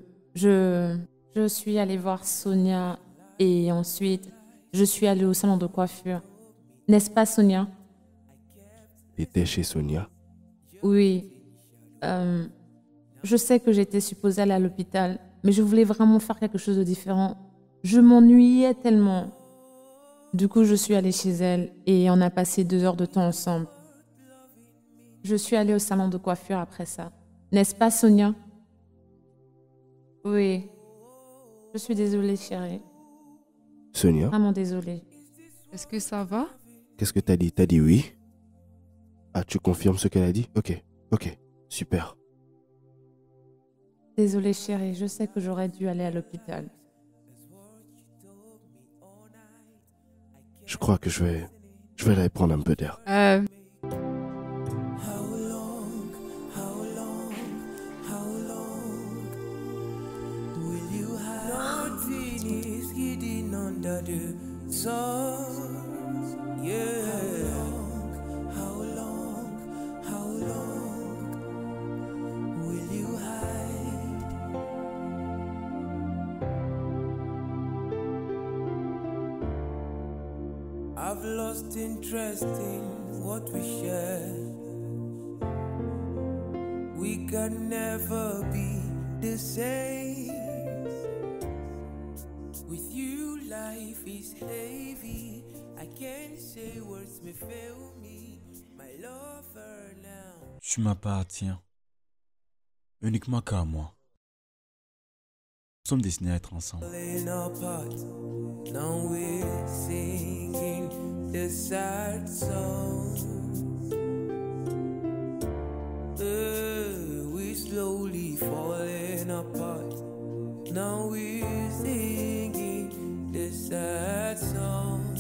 suis allée voir Sonia et ensuite, je suis allée au salon de coiffure. N'est-ce pas, Sonia? T'étais chez Sonia? Oui. Je sais que j'étais supposée aller à l'hôpital, mais je voulais vraiment faire quelque chose de différent. Je m'ennuyais tellement. Du coup, je suis allée chez elle et on a passé 2 heures de temps ensemble. Je suis allée au salon de coiffure après ça. N'est-ce pas, Sonia? Oui. Je suis désolée, chérie. Sonia, Vraiment désolée. Est-ce que ça va? qu'est-ce que t'as dit? T'as dit oui? Ah, tu confirmes ce qu'elle a dit? Ok, super. Désolée, chérie. Je sais que j'aurais dû aller à l'hôpital. Je crois que je vais aller prendre un peu d'air. How long, how long, how long will you hide? Nothing is hidden under the sun. Yeah. How long, how long will you hide? I've lost interest in what we share. We can never be the same. With you, life is heavy. I can't say words may fail me. My lover now. Tu m'appartiens. Uniquement qu'à moi. Nous sommes destinés à être ensemble. Falling apart. Now we're singing the sad song. We're slowly falling apart. Now we're singing the sad song.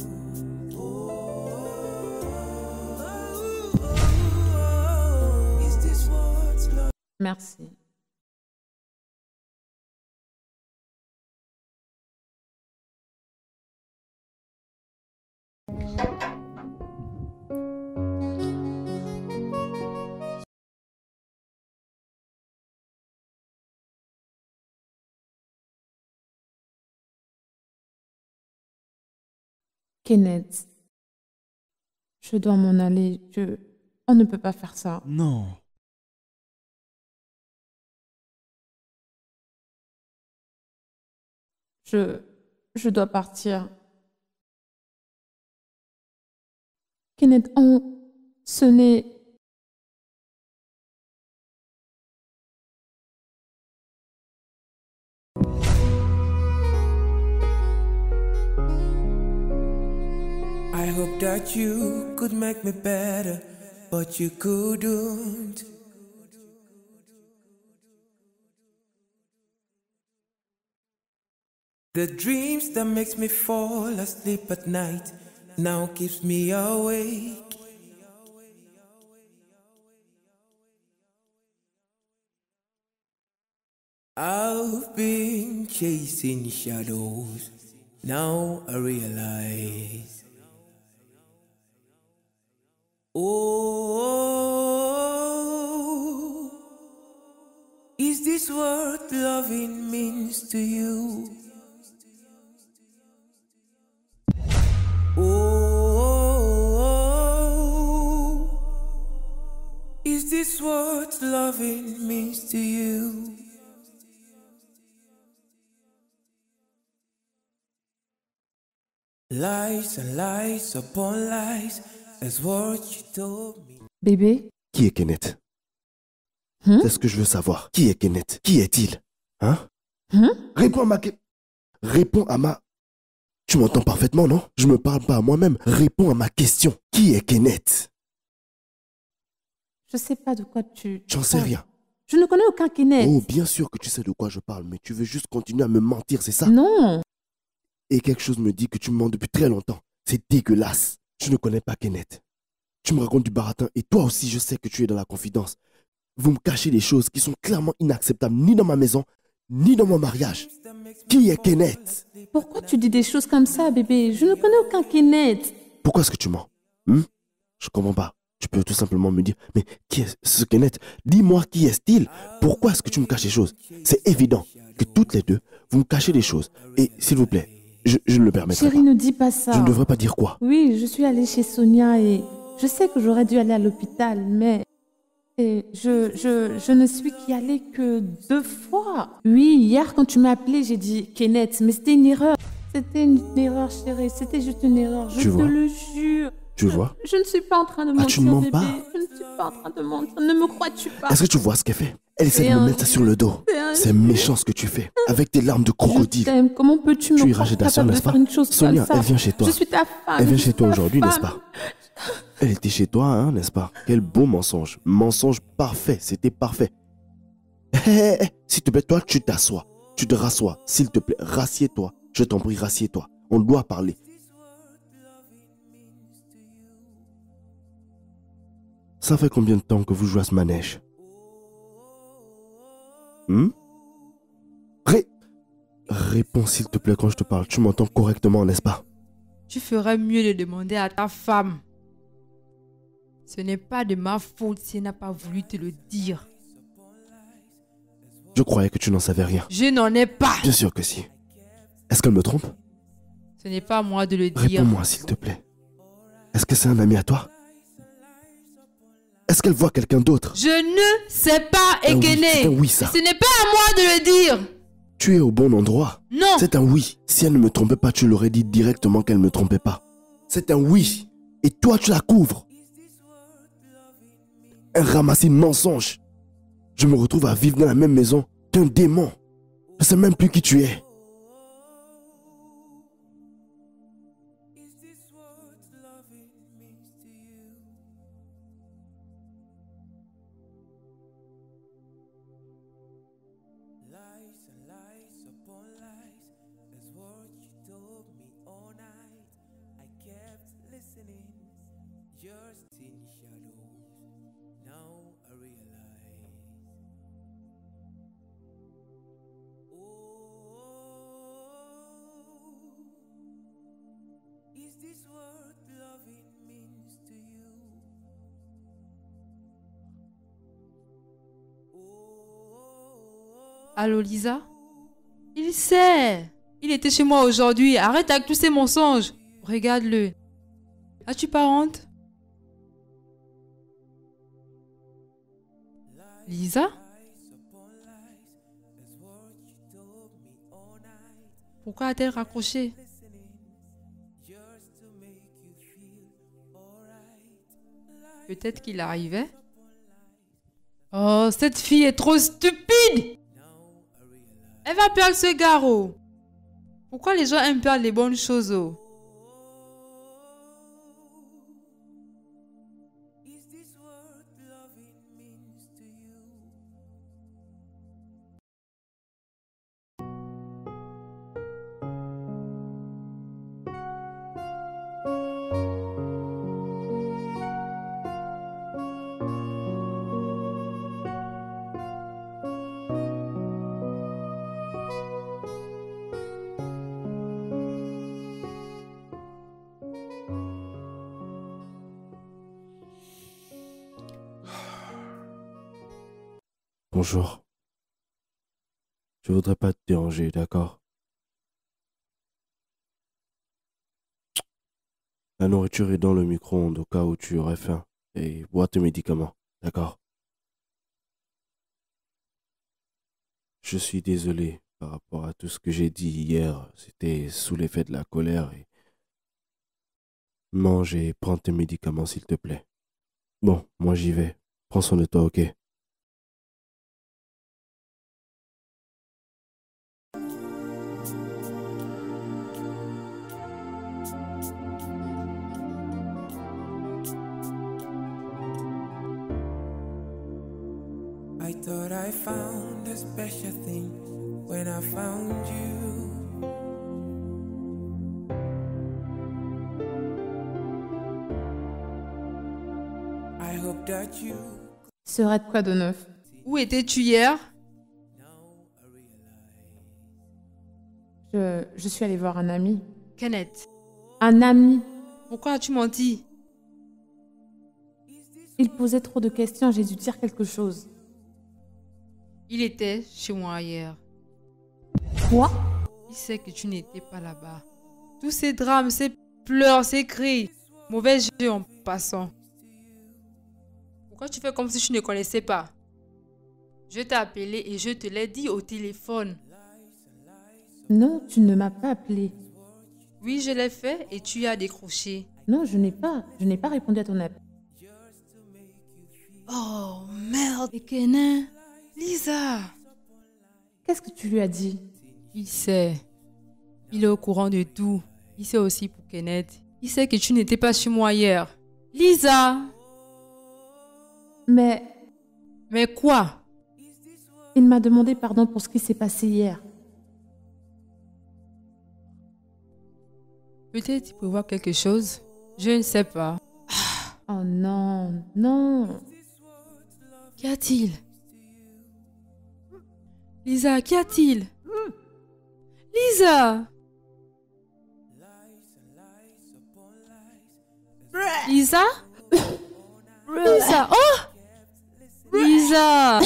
Is this what's love? Merci. Kenneth, je dois m'en aller. On ne peut pas faire ça. Non. Je dois partir. Kenneth, ce n'est... I hope that you could make me better, but you couldn't. The dreams that makes me fall asleep at night now keeps me awake. I've been chasing shadows, now I realize. Oh, is this what loving means to you? Oh, is this what loving means to you? Lies and lies upon lies is what you told me. Bébé, Qui est Kenneth? C'est ce que je veux savoir. Qui est Kenneth? Qui est-il? Hein? Réponds à ma... Réponds à ma... Tu m'entends parfaitement, non? Je me parle pas à moi-même. Réponds à ma question. Qui est Kenneth? je sais pas de quoi tu J'en sais parles. rien. Je ne connais aucun Kenneth. Oh, bien sûr que tu sais de quoi je parle, mais tu veux juste continuer à me mentir, c'est ça? Non, Et quelque chose me dit que tu me mens depuis très longtemps. C'est dégueulasse. Je ne connais pas Kenneth. Tu me racontes du baratin et toi aussi, je sais que tu es dans la confidence. Vous me cachez des choses qui sont clairement inacceptables, ni dans ma maison, ni dans mon mariage. Qui est Kenneth? pourquoi tu dis des choses comme ça, bébé? Je ne connais aucun Kenneth. Pourquoi est-ce que tu mens? Je comprends pas. Tu peux tout simplement me dire, mais qui est ce Kenneth? Dis-moi qui est-il? Pourquoi est-ce que tu me caches des choses? C'est évident que toutes les deux, vous me cachez des choses. Et s'il vous plaît, je ne le permettrai Chérie, pas. ne dis pas ça. Je ne devrais pas dire quoi? Oui, je suis allée chez Sonia et je sais que j'aurais dû aller à l'hôpital, mais je ne suis qu'y allée que 2 fois. Oui, hier, quand tu m'as appelé, j'ai dit Kenneth, mais c'était une erreur. C'était une erreur, chérie. C'était juste une erreur. Je Tu te vois? le jure. Tu vois? Je ne suis pas en train de mentir, tu ne mens bébé. pas? Je ne suis pas en train de mentir. Ne me crois-tu pas? Est-ce que tu vois ce qu'elle fait? Elle essaie C'est de me un mettre ça sur le dos. C'est un C'est méchant ce que tu fais. Avec tes larmes de Je crocodile. t'aime. Comment peux-tu me Tu croire iras chez ta sœur, capable de n'est-ce pas? faire une chose Sonia, comme ça? elle vient chez toi. Je suis ta femme. Elle vient je chez suis toi ta aujourd'hui, n'est-ce femme. pas? Elle était chez toi, hein, n'est-ce pas? Quel beau mensonge. Mensonge parfait, c'était parfait. Hé, hé, hé, s'il te plaît, toi, tu t'assois. Tu te rassois. S'il te plaît, rassieds-toi. Je t'en prie, rassieds-toi. On doit parler. Ça fait combien de temps que vous jouez à ce manège? Réponds s'il te plaît quand je te parle. Tu m'entends correctement, n'est-ce pas? Tu ferais mieux de demander à ta femme. Ce n'est pas de ma faute si elle n'a pas voulu te le dire. Je croyais que tu n'en savais rien. Je n'en ai pas. Bien sûr que si. Est-ce qu'elle me trompe? Ce n'est pas à moi de le dire. Réponds-moi s'il te plaît. Est-ce que c'est un ami à toi? Est-ce qu'elle voit quelqu'un d'autre? Je ne sais pas, Ekene. C'est un oui, ça. Ce n'est pas à moi de le dire. Tu es au bon endroit. Non. C'est un oui. Si elle ne me trompait pas, tu l'aurais dit directement qu'elle ne me trompait pas. C'est un oui. Et toi, tu la couvres. Un ramassis de mensonges. Je me retrouve à vivre dans la même maison qu'un démon. Je ne sais même plus qui tu es. Allô, Lisa? Il sait. Il était chez moi aujourd'hui. Arrête avec tous ces mensonges. Regarde-le. As-tu pas honte? Lisa? Pourquoi a-t-elle raccroché? Peut-être qu'il arrivait. Oh, cette fille est trop stupide! Elle va perdre ce garrot. Pourquoi les gens aiment perdre les bonnes choses? Bonjour. Je voudrais pas te déranger, d'accord? La nourriture est dans le micro-ondes au cas où tu aurais faim. Et bois tes médicaments, d'accord? Je suis désolé par rapport à tout ce que j'ai dit hier. C'était sous l'effet de la colère et... Mange et prends tes médicaments s'il te plaît. Bon, moi j'y vais. Prends soin de toi, ok? I thought I found a special thing when I found you. I hope that you Serait quoi de neuf? Où étais-tu hier? Je suis allée voir un ami. Kenneth, Un ami. pourquoi as-tu menti? Il posait trop de questions, j'ai dû dire quelque chose. Il était chez moi hier. Quoi? Il sait que tu n'étais pas là-bas. Tous ces drames, ces pleurs, ces cris, mauvais jeu en passant. Pourquoi tu fais comme si tu ne connaissais pas? Je t'ai appelé et je te l'ai dit au téléphone. Non, tu ne m'as pas appelé. Oui, je l'ai fait et tu as décroché. Non, je n'ai pas répondu à ton appel. Oh merde, Ekene. Lisa. Qu'est-ce que tu lui as dit? Il sait. Il est au courant de tout. Il sait aussi pour Kenneth. Il sait que tu n'étais pas chez moi hier. Lisa. Mais Mais quoi? il m'a demandé pardon pour ce qui s'est passé hier. Peut-être il prévoit quelque chose. Je ne sais pas. Oh Oh non, non. Qu'y a-t-il? Lisa, qu'y a-t-il? Lisa! Lisa? Lisa! Oh! Lisa!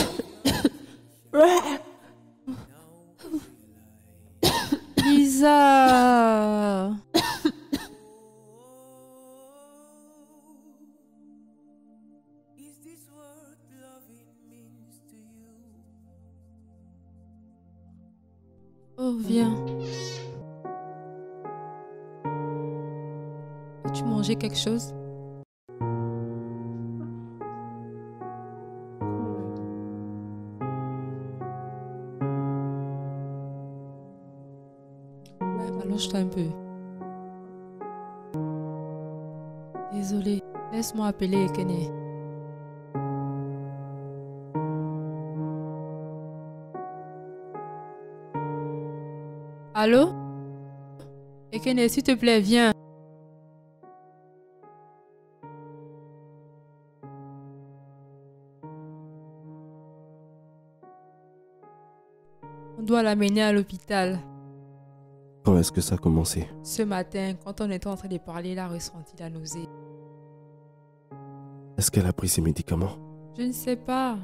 Lisa! Oh, viens. As-tu mangé quelque chose? Ouais, allonge-toi un peu. Désolée, laisse-moi appeler Ekene. Allô? Ekene, s'il te plaît, viens. On doit l'amener à l'hôpital. Quand est-ce que ça a commencé? Ce matin, quand on était en train de parler, il a ressenti la nausée. Est-ce qu'elle a pris ses médicaments? Je ne sais pas.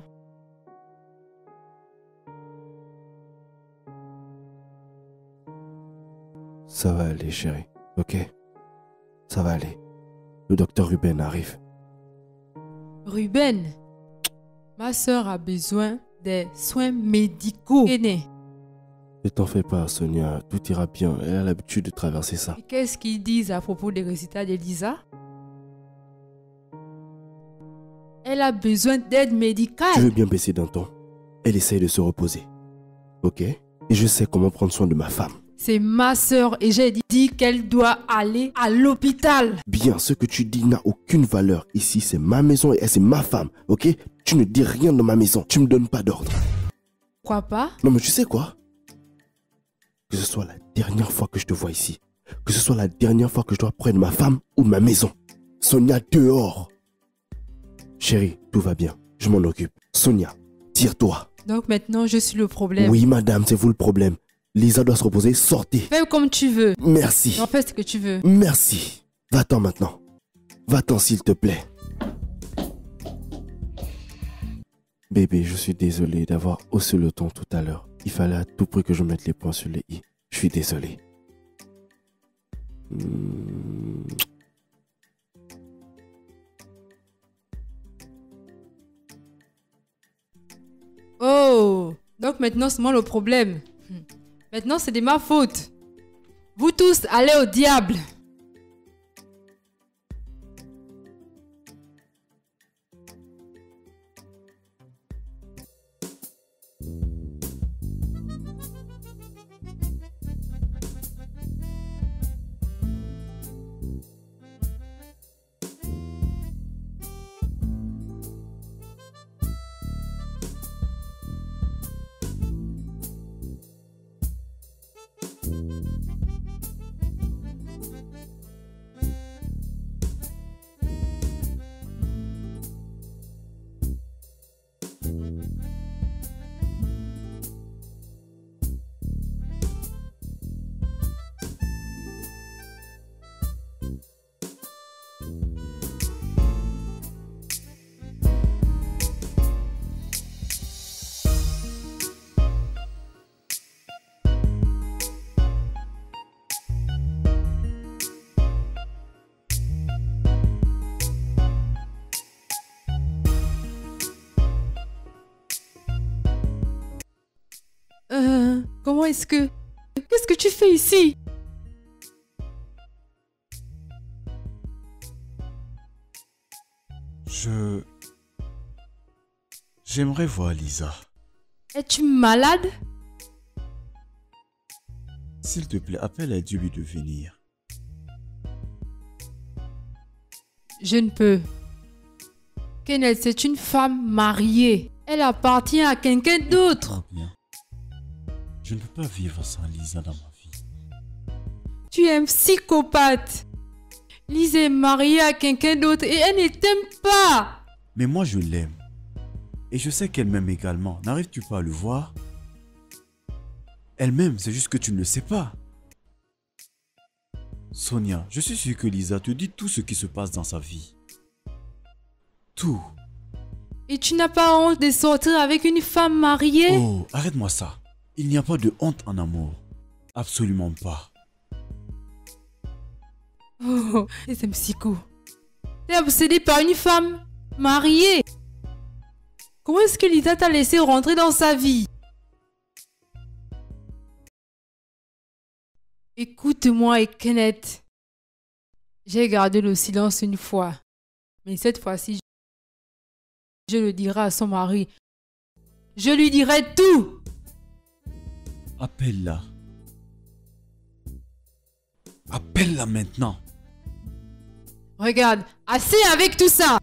Ça va aller, chérie. Ok? Ça va aller. Le docteur Ruben arrive. Ruben, ma soeur a besoin des soins médicaux. Ekene. Ne t'en fais pas, Sonia. Tout ira bien. Elle a l'habitude de traverser ça. Et qu'est-ce qu'ils disent à propos des résultats d'Elisa? Elle a besoin d'aide médicale. Tu veux bien baisser d'un ton? Elle essaye de se reposer. Ok? Et je sais comment prendre soin de ma femme. C'est ma soeur et j'ai dit qu'elle doit aller à l'hôpital. Bien, ce que tu dis n'a aucune valeur. Ici, c'est ma maison et c'est ma femme. Ok? Tu ne dis rien dans ma maison. Tu me donnes pas d'ordre. Pourquoi pas? Non, mais tu sais quoi? Que ce soit la dernière fois que je te vois ici. Que ce soit la dernière fois que je dois près de ma femme ou de ma maison. Sonia, dehors. Chérie, tout va bien. Je m'en occupe. Sonia, tire-toi. Donc maintenant, je suis le problème. Oui, madame, c'est vous le problème. Lisa doit se reposer. Sortez. Fais comme tu veux. Merci. En fais ce que tu veux. Merci. Va-t'en maintenant. Va-t'en, s'il te plaît. Bébé, je suis désolé d'avoir haussé le ton tout à l'heure. Il fallait à tout prix que je mette les points sur les i. Je suis désolé. Oh, donc maintenant c'est moi le problème. Maintenant c'est de ma faute. Vous tous allez au diable. Comment est-ce que... Qu'est-ce que tu fais ici? J'aimerais voir Lisa. Es-tu malade? S'il te plaît, appelle à Dieu de venir. Je ne peux. Kenneth, c'est une femme mariée. Elle appartient à quelqu'un d'autre. Bien. Je ne peux pas vivre sans Lisa dans ma vie. Tu es un psychopathe. Lise est mariée à quelqu'un d'autre et elle ne t'aime pas. Mais moi, je l'aime. Et je sais qu'elle m'aime également. N'arrives-tu pas à le voir? Elle m'aime, c'est juste que tu ne le sais pas. Sonia, je suis sûr que Lisa te dit tout ce qui se passe dans sa vie. Tout. Et tu n'as pas honte de sortir avec une femme mariée? Oh, arrête-moi ça. Il n'y a pas de honte en amour. Absolument pas. Oh, c'est un psycho. T'es obsédé par une femme mariée. Comment est-ce que Lisa t'a laissé rentrer dans sa vie? Écoute-moi, Kenneth. J'ai gardé le silence une fois. Mais cette fois-ci, je le dirai à son mari. Je lui dirai tout. Appelle-la. Appelle-la maintenant. Regarde, assez avec tout ça.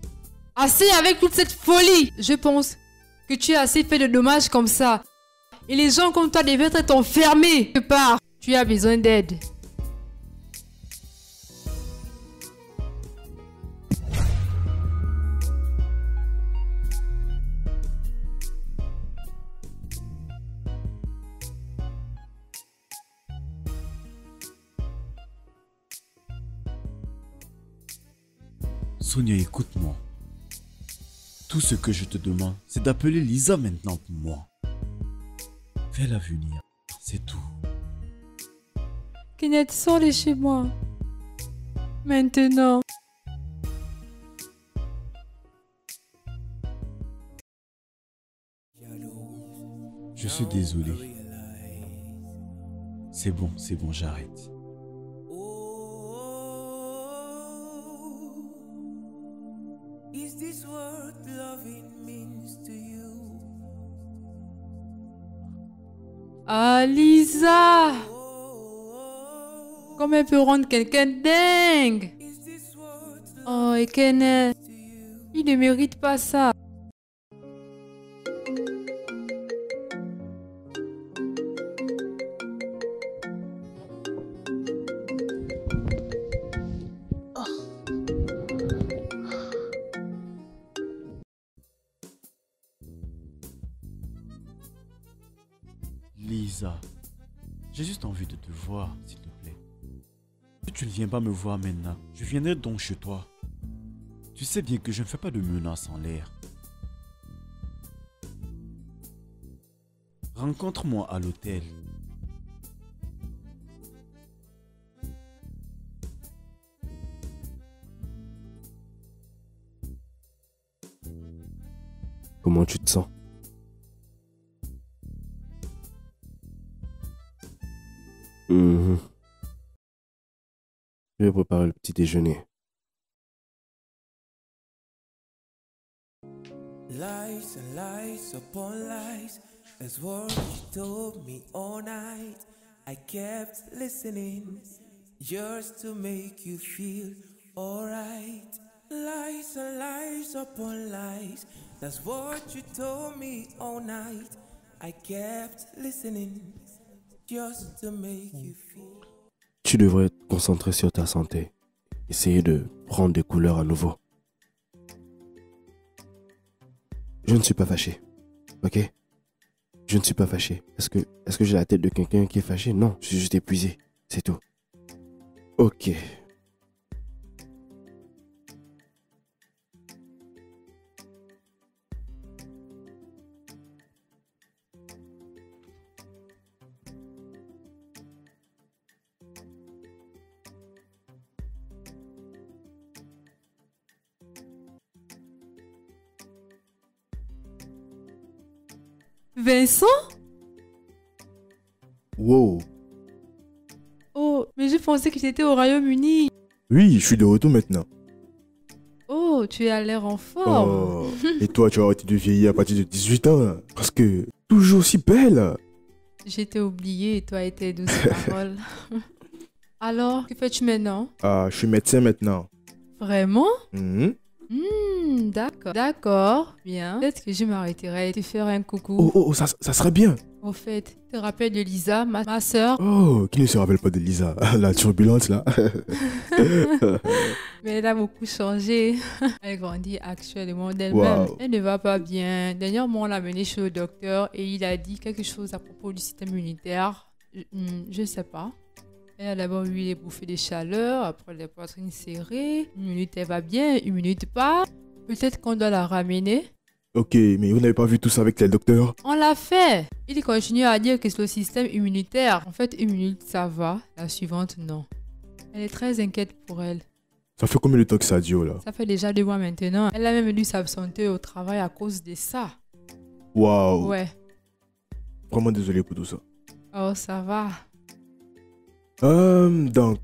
Assez avec toute cette folie. Je pense que tu as assez fait de dommages comme ça. Et les gens comme toi devaient être enfermés quelque part. Tu as besoin d'aide. Sonia, écoute-moi. Tout ce que je te demande, c'est d'appeler Lisa maintenant pour moi. Fais-la venir, c'est tout. Kenneth, sors de chez moi. Maintenant. Je suis désolé. C'est bon, j'arrête. Is this what loving means to you? Ah, Lisa! Comment elle peut rendre quelqu'un dingue? Oh, et Kenneth, il ne mérite pas ça. Lisa, j'ai juste envie de te voir, s'il te plaît. Si tu ne viens pas me voir maintenant, je viendrai donc chez toi. Tu sais bien que je ne fais pas de menaces en l'air. Rencontre-moi à l'hôtel. Comment tu te sens? Mhm. Je vais préparer le petit déjeuner. Lies and lies upon lies. That's what you told me all night. I kept listening, just to make you feel alright. Lies and lies upon lies. That's what you told me all night. I kept listening, just to make you feel. Tu devrais te concentrer sur ta santé. Essayer de prendre des couleurs à nouveau. Je ne suis pas fâché. Ok? Je ne suis pas fâché. Est-ce que j'ai la tête de quelqu'un qui est fâché? Non, je suis juste épuisé. C'est tout. Ok. Vincent? Wow. Oh, mais je pensais que j'étais au Royaume-Uni. Oui, je suis de retour maintenant. Oh, tu as l'air en forme. Oh. Et toi, tu as arrêté de vieillir à partir de 18 ans. Hein, parce que toujours aussi belle. J'étais oubliée et toi et tes douces paroles. Alors, que fais-tu maintenant? Ah, je suis médecin maintenant. Vraiment? Mhm. D'accord. D'accord, bien. Peut-être que je m'arrêterai et te faire un coucou. Oh, ça serait bien. Au fait, te rappelles de Lisa, ma soeur? Oh, qui ne se rappelle pas de Lisa? La turbulence là. Mais elle a beaucoup changé. Elle grandit actuellement d'elle-même. Wow. Elle ne va pas bien. Dernièrement, on l'a menée chez le docteur et il a dit quelque chose à propos du système immunitaire. Je ne sais pas. Elle a d'abord eu les bouffées de chaleur, après les poitrines serrées. Une minute, elle va bien, une minute pas. Peut-être qu'on doit la ramener. Ok, mais vous n'avez pas vu tout ça avec les docteurs? On l'a fait. Il continue à dire que c'est le système immunitaire. En fait, une minute, ça va. La suivante, non. Elle est très inquiète pour elle. Ça fait combien de temps que ça dure là? Ça fait déjà 2 mois maintenant. Elle a même dû s'absenter au travail à cause de ça. Waouh. Ouais. Vraiment désolé pour tout ça. Oh, ça va. Donc,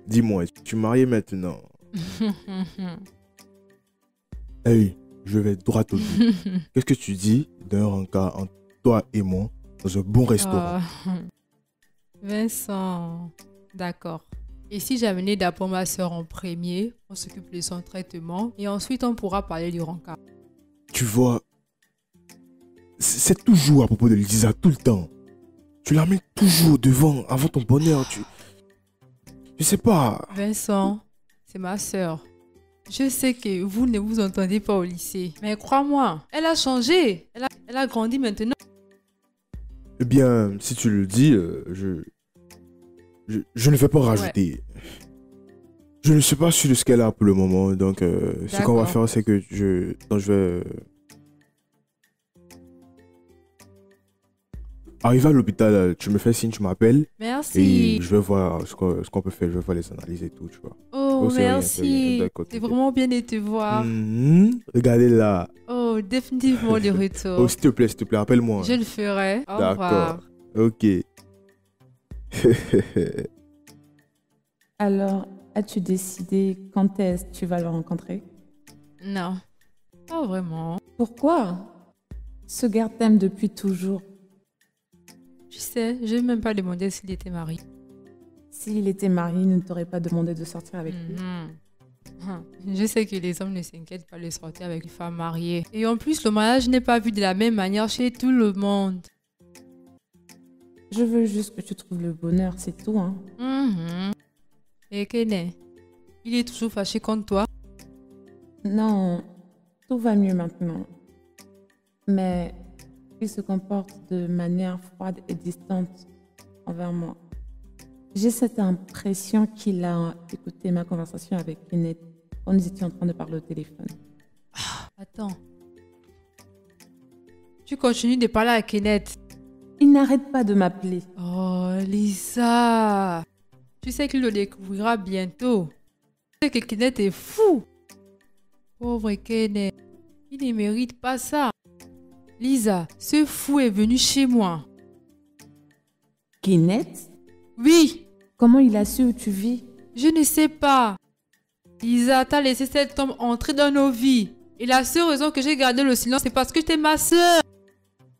dis-moi, tu es marié maintenant? Hey, je vais droit au but. Qu'est-ce que tu dis d'un rencard entre toi et moi dans un bon restaurant? Vincent, d'accord. Et si j'amenais d'abord ma soeur en premier, on s'occupe de son traitement et ensuite on pourra parler du rencard. Tu vois, c'est toujours à propos de Lisa, tout le temps. Tu la mets toujours devant, avant ton bonheur. Je sais pas. Vincent, c'est ma soeur. Je sais que vous ne vous entendez pas au lycée, mais crois-moi, elle a changé. Elle a grandi maintenant. Eh bien, si tu le dis, je ne vais pas rajouter. Je ne suis pas sûr de ce qu'elle a pour le moment, donc ce qu'on va faire, c'est que je vais arriver à l'hôpital. Tu me fais signe, tu m'appelles. Merci. Et je vais voir ce qu'on peut faire. Je vais voir les analyses et tout, tu vois. Oh, c'est rien, merci. D'accord, C'est vraiment bien de te voir. Regardez là. Oh, définitivement le retour. Oh, s'il te plaît, appelle-moi. Je le ferai. Au D'accord. revoir. Ok. Alors, as-tu décidé quand est-ce que tu vas le rencontrer? Non, pas vraiment. Pourquoi? Ce gars t'aime depuis toujours. Tu sais, je n'ai même pas demandé s'il était marié. S'il était marié, il ne t'aurait pas demandé de sortir avec lui. Je sais que les hommes ne s'inquiètent pas de sortir avec une femme mariée. Et en plus, le mariage n'est pas vu de la même manière chez tout le monde. Je veux juste que tu trouves le bonheur, c'est tout, hein. Et Kené, il est toujours fâché contre toi? Non, tout va mieux maintenant. Mais il se comporte de manière froide et distante envers moi. J'ai cette impression qu'il a écouté ma conversation avec Kenneth quand nous étions en train de parler au téléphone. Attends. Tu continues de parler à Kenneth? Il n'arrête pas de m'appeler. Oh, Lisa. Tu sais qu'il le découvrira bientôt. Tu sais que Kenneth est fou. Pauvre Kenneth. Il ne mérite pas ça. Lisa, ce fou est venu chez moi. Kenneth? Oui. Comment il a su où tu vis? Je ne sais pas. Lisa, t'as laissé cet homme entrer dans nos vies. Et la seule raison que j'ai gardé le silence, c'est parce que t'es ma soeur.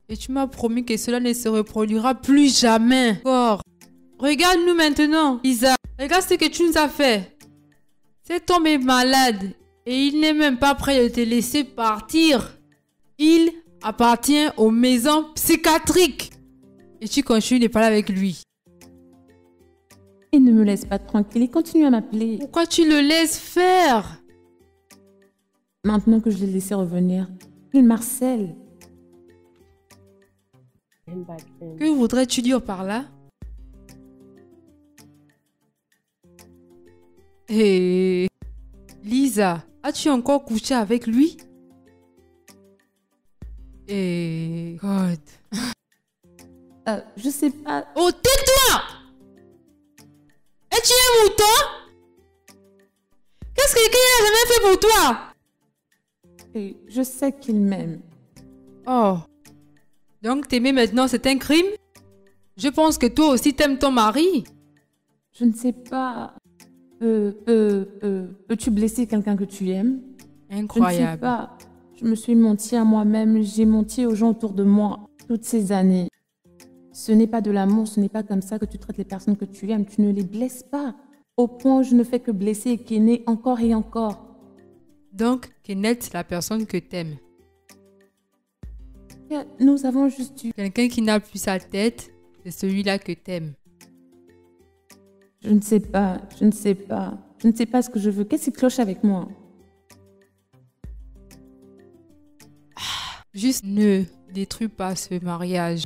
Et tu m'as promis que cela ne se reproduira plus jamais. Encore. Regarde-nous maintenant, Lisa. Regarde ce que tu nous as fait. Cet homme est malade. Et il n'est même pas prêt de te laisser partir. Il appartient aux maisons psychiatriques. Et tu continues de parler avec lui. Il ne me laisse pas tranquille, il continue à m'appeler. Pourquoi tu le laisses faire? Maintenant que je l'ai laissé revenir, il m'harcèle. Que voudrais-tu dire par là? Hé, Lisa, as-tu encore couché avec lui? Eh, God. Je sais pas. Oh, tais-toi! Es-tu un mouton? Qu'est-ce que quelqu'un n'a jamais fait pour toi? Et je sais qu'il m'aime. Oh. Donc t'aimer maintenant, c'est un crime? Je pense que toi aussi t'aimes ton mari. Je ne sais pas. Peux-tu blesser quelqu'un que tu aimes? Incroyable. Je ne sais pas. Je me suis menti à moi-même. J'ai menti aux gens autour de moi toutes ces années. Ce n'est pas de l'amour, ce n'est pas comme ça que tu traites les personnes que tu aimes. Tu ne les blesses pas. Au point où je ne fais que blesser Kené encore et encore. Donc, Kenneth, c'est la personne que t'aimes. Nous avons juste eu... Quelqu'un qui n'a plus sa tête, c'est celui-là que t'aimes. Je ne sais pas, je ne sais pas. Je ne sais pas ce que je veux. Qu'est-ce qui cloche avec moi? Juste ne détruis pas ce mariage.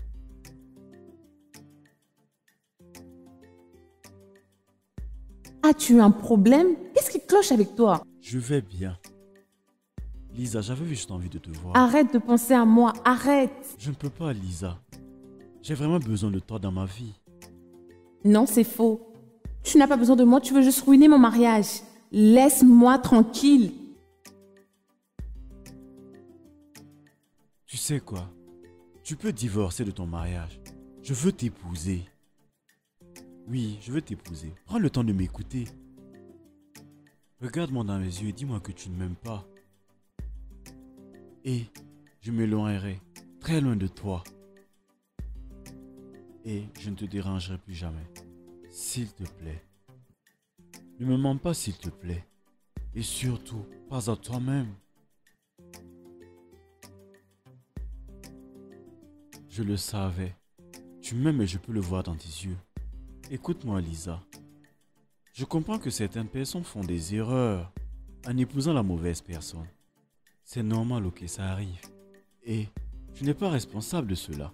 As-tu un problème? Qu'est-ce qui cloche avec toi? Je vais bien. Lisa, j'avais juste envie de te voir. Arrête de penser à moi, arrête. Je ne peux pas, Lisa. J'ai vraiment besoin de toi dans ma vie. Non, c'est faux. Tu n'as pas besoin de moi, tu veux juste ruiner mon mariage. Laisse-moi tranquille. Tu sais quoi? Tu peux divorcer de ton mariage. Je veux t'épouser. Oui, je veux t'épouser. Prends le temps de m'écouter. Regarde-moi dans mes yeux et dis-moi que tu ne m'aimes pas. Et je m'éloignerai très loin de toi. Et je ne te dérangerai plus jamais. S'il te plaît. Ne me mens pas, s'il te plaît. Et surtout, pas à toi-même. Je le savais. Tu m'aimes et je peux le voir dans tes yeux. Écoute-moi, Lisa. Je comprends que certaines personnes font des erreurs en épousant la mauvaise personne. C'est normal, ok, ça arrive. Et tu n'es pas responsable de cela.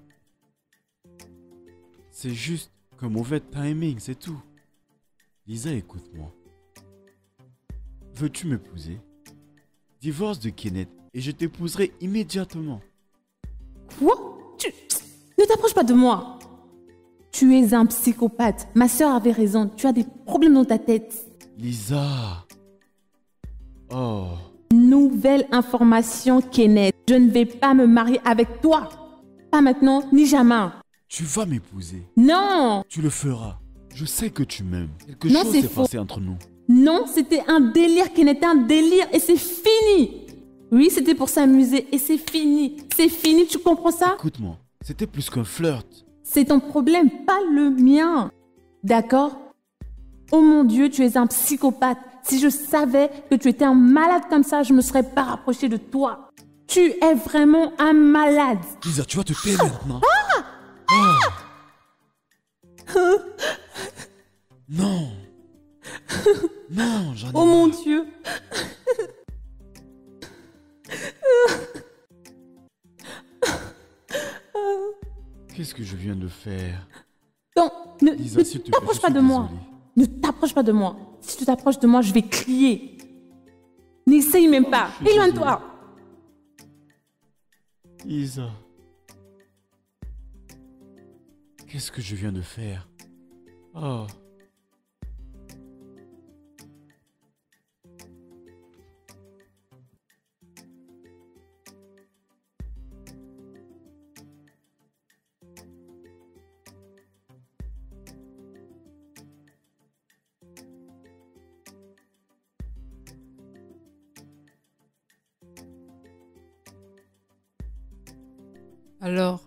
C'est juste qu'un mauvais timing, c'est tout. Lisa, écoute-moi. Veux-tu m'épouser? Divorce de Kenneth et je t'épouserai immédiatement. Quoi? Ne t'approche pas de moi. Tu es un psychopathe. Ma sœur avait raison. Tu as des problèmes dans ta tête. Lisa. Oh. Nouvelle information, Kenneth. Je ne vais pas me marier avec toi. Pas maintenant, ni jamais. Tu vas m'épouser. Non. Tu le feras. Je sais que tu m'aimes. Quelque Non, chose c'est s'est faux. passé entre nous. Non, c'était un délire, Kenneth, un délire. Et c'est fini. Oui, c'était pour s'amuser. Et c'est fini. C'est fini, tu comprends ça? Écoute-moi, c'était plus qu'un flirt. C'est ton problème, pas le mien. D'accord? Oh mon Dieu, tu es un psychopathe. Si je savais que tu étais un malade comme ça, je ne me serais pas rapprochée de toi. Tu es vraiment un malade. Lisa, tu vas te taire maintenant. Non. Non, j'en ai Oh mon marre. Dieu. Qu'est-ce que je viens de faire? Non, ne Lisa, s'il te plaît, t'approche je pas suis de moi. désolé. Ne t'approche pas de moi. Si tu t'approches de moi, je vais crier. N'essaye même pas. je suis Éloigne-toi. Lisa. Qu'est-ce que je viens de faire? Oh. Alors,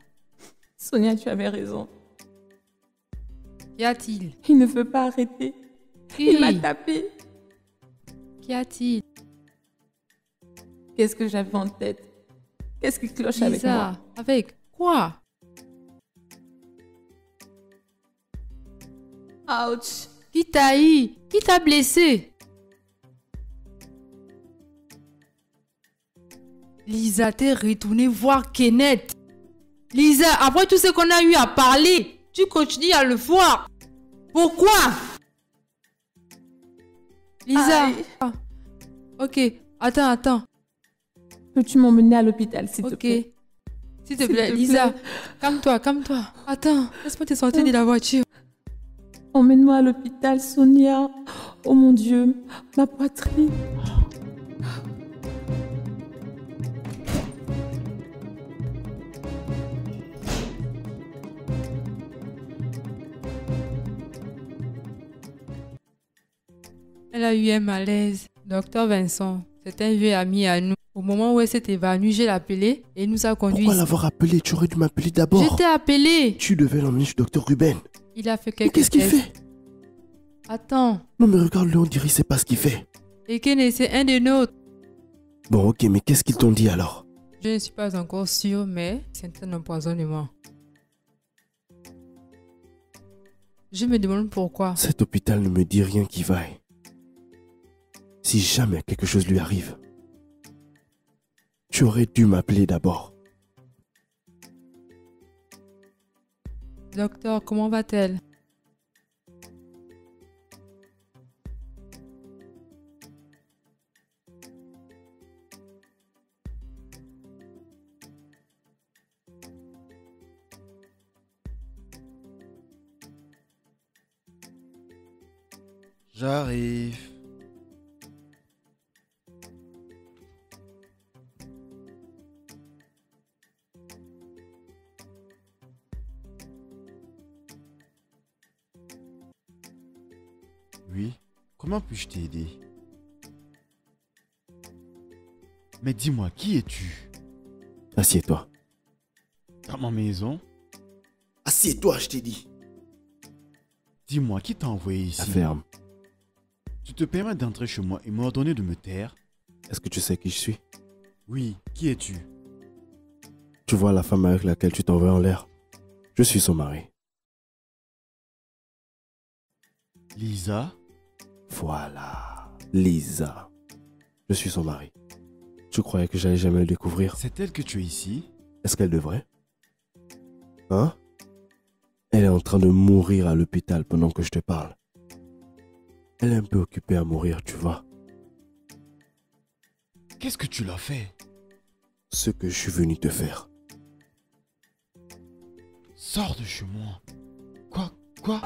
Sonia, tu avais raison. qu'y a-t-il? Il ne veut pas arrêter. Il m'a Qui? tapé. Qu'y a-t-il? Qu'est-ce que j'avais en tête? Qu'est-ce qui cloche avec moi? Lisa, avec quoi? Ouch. Qui t'a eu? Qui t'a blessé? Lisa, t'es retournée voir Kenneth. Lisa, après tout ce qu'on a eu à parler, tu continues à le voir. Pourquoi? Lisa. Aïe. Ah, ok, attends. Peux-tu m'emmener à l'hôpital, s'il te Ok. plaît? S'il te S'il plaît, te Lisa, plaît. calme-toi. Attends, laisse-moi te sortir de la voiture. Emmène-moi à l'hôpital, Sonia. Oh mon Dieu, ma poitrine. Elle a eu un malaise. Docteur Vincent, c'est un vieux ami à nous. Au moment où elle s'est évanouie, je l'ai appelé et il nous a conduits. Pourquoi ici. l'avoir appelé? Tu aurais dû m'appeler d'abord. Je t'ai appelé. Tu devais l'emmener chez Dr Ruben. Il a fait Mais quelques qu'est-ce qu'il tests. fait? Attends. Non mais regarde-le, on dirait qu'il sait pas ce qu'il fait. Et Kenneth, c'est un des nôtres. Bon ok, mais qu'est-ce qu'ils t'ont dit alors? Je ne suis pas encore sûre, mais c'est un empoisonnement. Je me demande pourquoi. Cet hôpital ne me dit rien qui vaille. Si jamais quelque chose lui arrive, tu aurais dû m'appeler d'abord. Docteur, comment va-t-elle? J'arrive. Oui, comment puis-je t'aider? Mais dis-moi, qui es-tu? Assieds-toi. Dans ma maison? Assieds-toi, je t'ai dit. Dis-moi, qui t'a envoyé ici? La ferme. Tu te permets d'entrer chez moi et m'ordonner de me taire? Est-ce que tu sais qui je suis? Oui, qui es-tu? Tu vois la femme avec laquelle tu t'envoies en l'air? Je suis son mari. Lisa? Voilà, Lisa. Je suis son mari. Tu croyais que j'allais jamais le découvrir? C'est elle que tu es ici? Est-ce qu'elle devrait? Hein? Elle est en train de mourir à l'hôpital pendant que je te parle. Elle est un peu occupée à mourir, tu vois. Qu'est-ce que tu l'as fait? Ce que je suis venu te faire. Sors de chez moi. Quoi?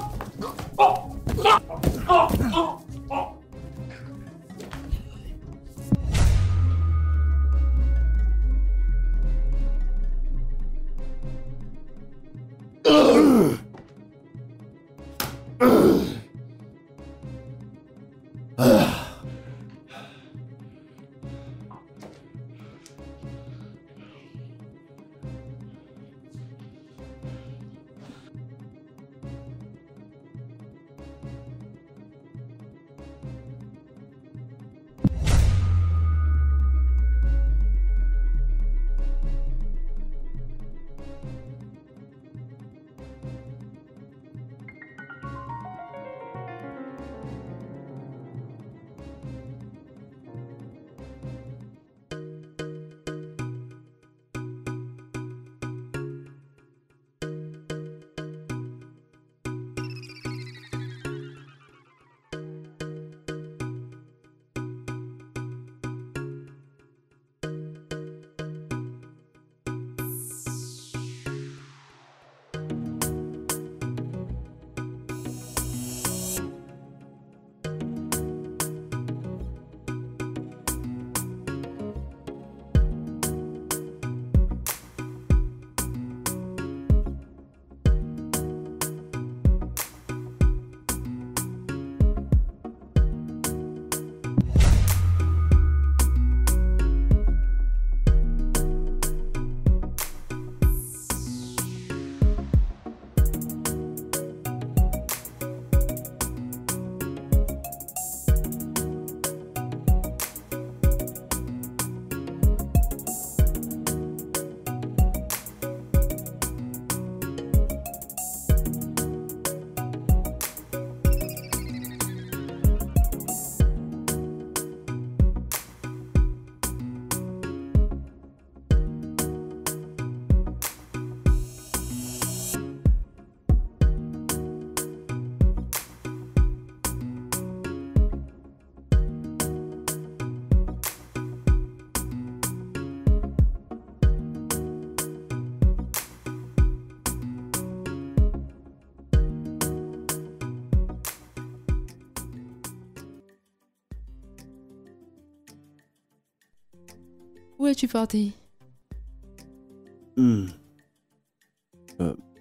Où es-tu parti?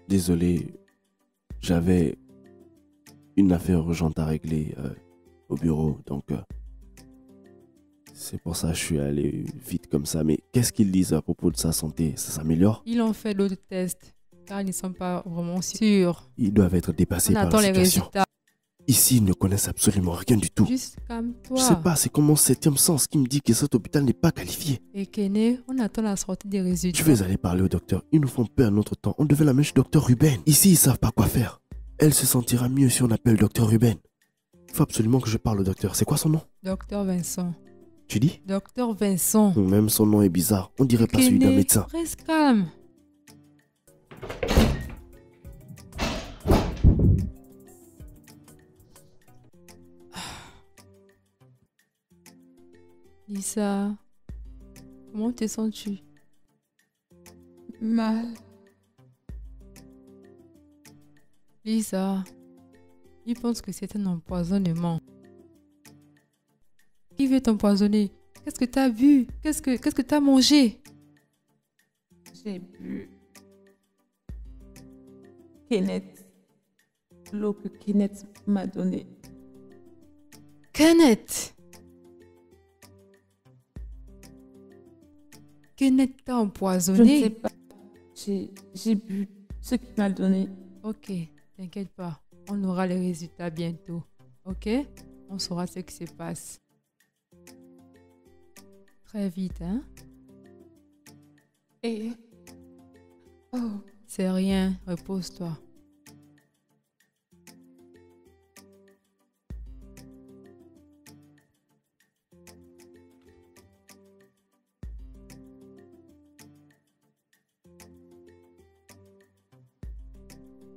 Désolé, j'avais une affaire urgente à régler au bureau, donc c'est pour ça que je suis allé vite comme ça. Mais qu'est-ce qu'ils disent à propos de sa santé? Ça s'améliore? Ils ont fait d'autres tests, car ils ne sont pas vraiment sûrs. Ils doivent être dépassés On par attend la les situation. résultats. Ici, ils ne connaissent absolument rien du tout. Juste calme-toi. Je sais pas, c'est comme mon 7e sens qui me dit que cet hôpital n'est pas qualifié. Et Kené, on attend la sortie des résultats. Je vais aller parler au docteur. Ils nous font perdre notre temps. On devait l'amener chez docteur Ruben. Ici, ils savent pas quoi faire. Elle se sentira mieux si on appelle Docteur Ruben. Il faut absolument que je parle au docteur. C'est quoi son nom? Docteur Vincent. Tu dis? Docteur Vincent. Même son nom est bizarre. On dirait pas celui d'un médecin. Reste calme. Lisa, comment te sens-tu? Mal. Lisa, il pense que c'est un empoisonnement. Qui veut t'empoisonner? Qu'est-ce que tu as bu? Qu'est-ce que tu as mangé? J'ai bu Kenneth. L'eau que Kenneth m'a donnée. Kenneth! Kenneth t'a Je ne empoisonné? sais pas. J'ai bu ce qu'il m'a donné. Ok, t'inquiète pas. On aura les résultats bientôt. Ok? On saura ce qui se passe. Très vite, hein? Et... Oh, C'est rien, repose-toi.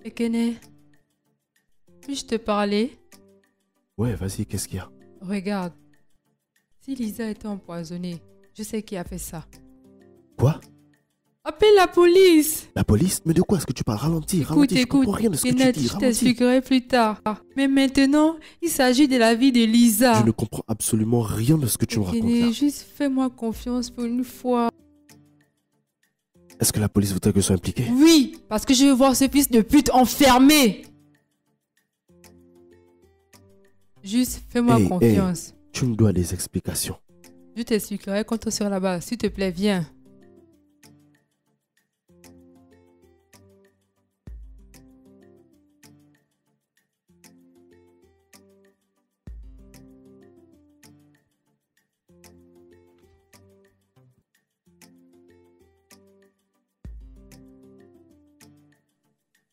Ekene, puis-je te parler? Ouais, vas-y, qu'est-ce qu'il y a? Regarde, si Lisa était empoisonnée, je sais qui a fait ça. Quoi? Appelle la police! La police? Mais de quoi est-ce que tu parles? Ralentis, ralentis, je comprends rien de ce que tu Kenneth, dis. je Ralentis. t'expliquerai plus tard. Mais maintenant, il s'agit de la vie de Lisa. Je ne comprends absolument rien de ce que tu me racontes là. Ekene, juste fais-moi confiance pour une fois. Est-ce que la police voudrait que je sois impliqué? Oui, parce que je veux voir ce fils de pute enfermé. Juste fais-moi Hey, confiance. Tu me dois des explications. Je t'expliquerai quand on sera là-bas. S'il te plaît, viens.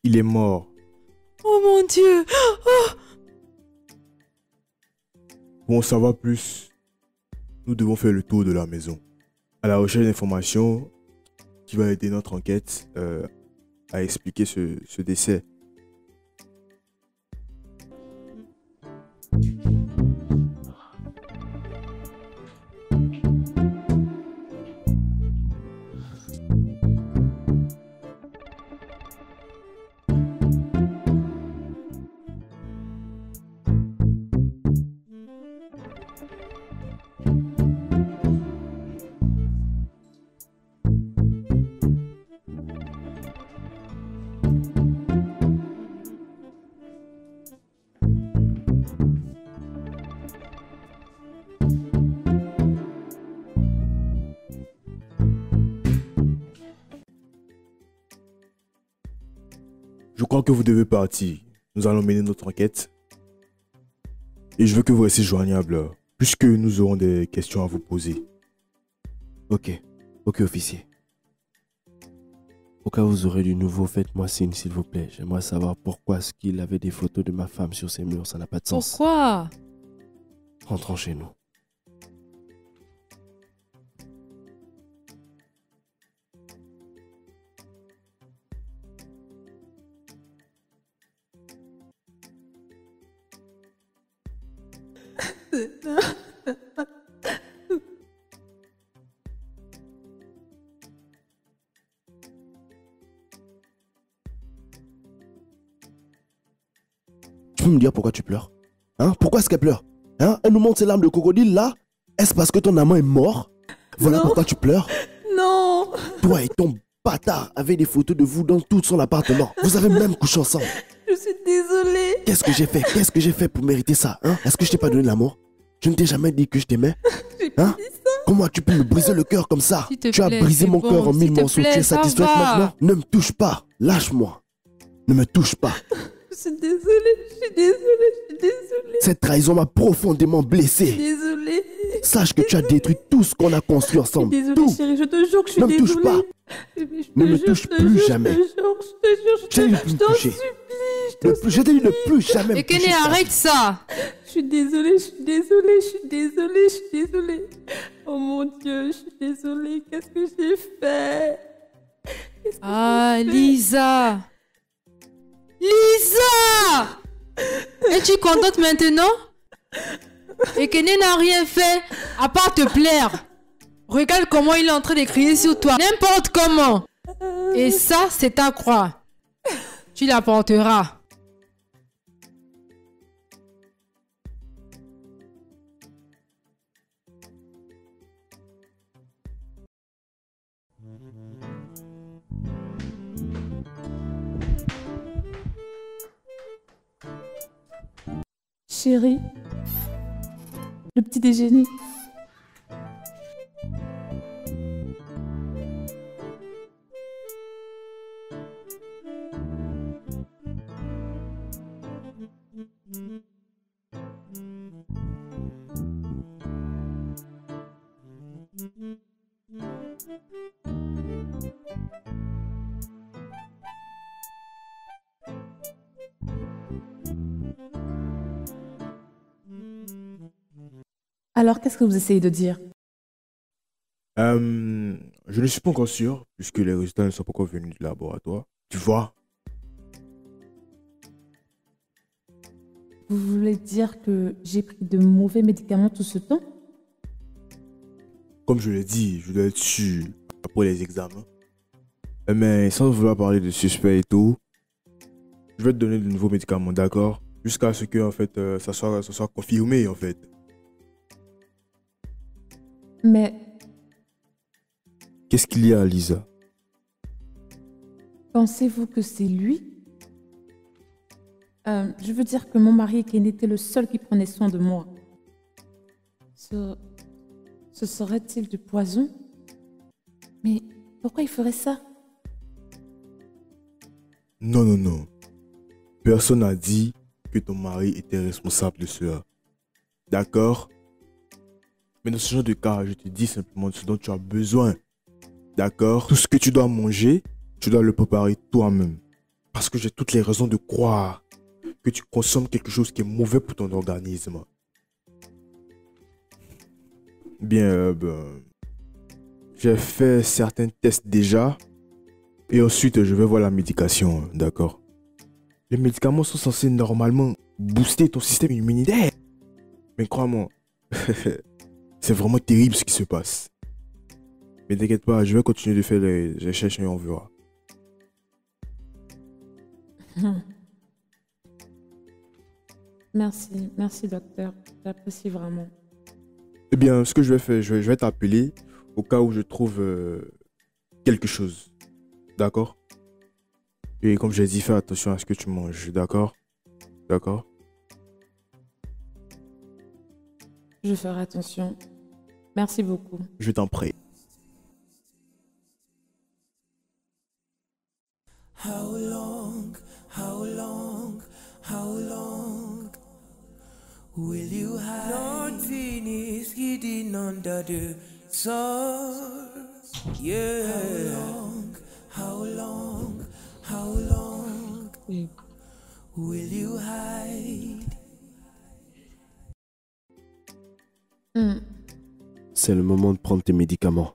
Il est mort. Oh mon Dieu! Pour en savoir plus, nous devons faire le tour de la maison. À la recherche d'informations qui va aider notre enquête à expliquer ce décès. Je crois que vous devez partir. Nous allons mener notre enquête. Et je veux que vous restiez joignables, puisque nous aurons des questions à vous poser. Ok, officier. Au cas où vous aurez du nouveau, faites-moi signe s'il vous plaît. J'aimerais savoir pourquoi est-ce qu'il avait des photos de ma femme sur ses murs. Ça n'a pas de sens. Pourquoi? Rentrons chez nous. Tu peux me dire pourquoi tu pleures? Hein? Pourquoi est-ce qu'elle pleure? Hein? Elle nous montre ses larmes de crocodile là? Est-ce parce que ton amant est mort? Voilà Non. pourquoi tu pleures? non! Toi et ton bâtard avaient des photos de vous dans tout son appartement. Vous avez même couché ensemble. Je suis désolée. Qu'est-ce que j'ai fait? Qu'est-ce que j'ai fait pour mériter ça? Hein? Est-ce que je t'ai pas donné l'amour? Je ne t'ai jamais dit que je t'aimais? J'ai pas Hein? dit ça. Comment tu peux me briser le cœur comme ça? S'il te Tu as plaît, brisé c'est mon bon. cœur en S'il mille te morceaux. plaît, Tu es ça satisfaite va. maintenant? Ne me touche pas. Lâche-moi. Ne me touche pas. Je suis désolée. Je suis désolée. Je suis désolée. Cette trahison m'a profondément blessé. Désolée. Sache que tu as détruit tout ce qu'on a construit Je suis ensemble. désolée, Tout. chérie, je te jure que je suis Ne me touche désolée. pas. Bébé, je Ne te me jure, touche je te plus jure, jamais. Je te jure, Je t'ai dit de plus je me t'en toucher. supplie. Je t'ai dit de ne plus jamais me toucher. Ekene, arrête ça. Je suis désolée, je suis désolée, je suis désolée, je suis désolée. Oh mon Dieu, je suis désolée. Qu'est-ce que j'ai fait? Qu'est-ce que Ah, j'ai fait? Lisa. Lisa! Es-tu contente maintenant? Ekene n'a rien fait à part te plaire. Regarde comment il est en train de crier sur toi. N'importe comment. Et ça, c'est ta croix. Tu la porteras. Chérie, le petit déjeuner. Alors, qu'est-ce que vous essayez de dire? Je ne suis pas encore sûr, puisque les résultats ne sont pas encore venus du laboratoire. Tu vois? Vous voulez dire que j'ai pris de mauvais médicaments tout ce temps? Comme je l'ai dit, je dois être sûr après les examens. Mais sans vouloir parler de suspect et tout, je vais te donner de nouveaux médicaments, d'accord? Jusqu'à ce que en fait, ça soit confirmé, en fait. Mais Qu'est-ce qu'il y a, Lisa? pensez-vous que c'est lui? Je veux dire que mon mari Ekene était le seul qui prenait soin de moi. Ce serait-il du poison? Mais pourquoi il ferait ça? Non, non, non. Personne n'a dit que ton mari était responsable de cela. D'accord? Mais dans ce genre de cas, je te dis simplement ce dont tu as besoin. D'accord? Tout ce que tu dois manger, tu dois le préparer toi-même. Parce que j'ai toutes les raisons de croire que tu consommes quelque chose qui est mauvais pour ton organisme. Bien, j'ai fait certains tests déjà. Et ensuite, je vais voir la médication, d'accord? Les médicaments sont censés normalement booster ton système immunitaire. Mais crois-moi, c'est vraiment terrible ce qui se passe. Mais t'inquiète pas, je vais continuer de faire les recherches et on verra. Merci docteur, j'apprécie vraiment. Eh bien, ce que je vais faire, je vais t'appeler au cas où je trouve quelque chose. D'accord? Et comme j'ai dit, fais attention à ce que tu manges, d'accord? D'accord? Je ferai attention. Merci beaucoup. Je t'en prie. How long, how long, how long will you hide? Nothing is hidden under the source. Yeah. How long, how long will you hide? C'est le moment de prendre tes médicaments.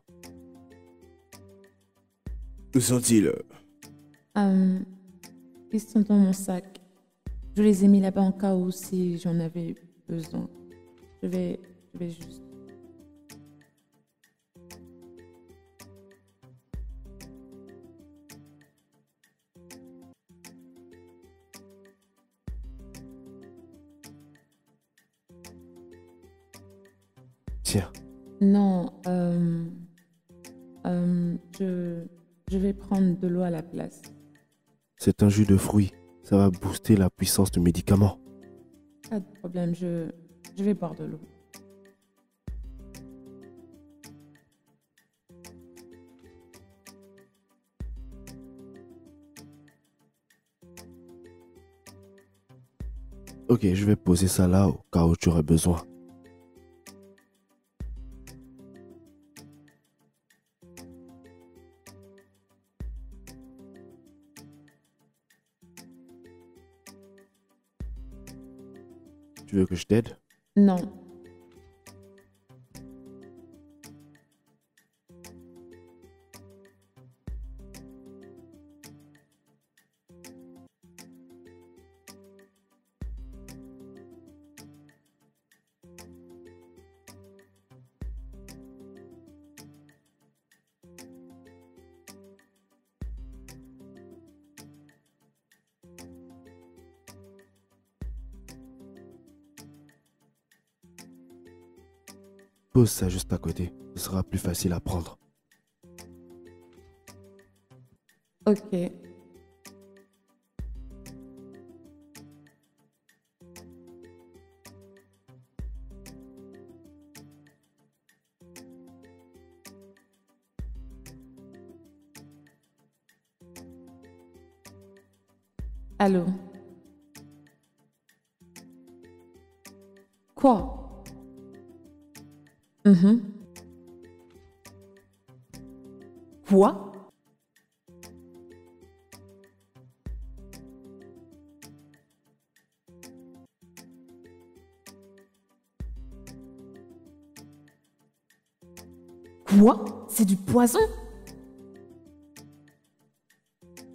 Où sont-ils? Ils sont dans mon sac. Je les ai mis là-bas en cas où si j'en avais besoin. Je vais juste... Tiens, Non, je vais prendre de l'eau à la place. c'est un jus de fruits. Ça va booster la puissance du médicament. Pas de problème, je vais boire de l'eau. Ok, je vais poser ça là au cas où tu aurais besoin. Tu veux que je t'aide? Non. Pose ça juste à côté. Ce sera plus facile à prendre. Ok. Allô? Quoi? Quoi? Quoi? C'est du poison?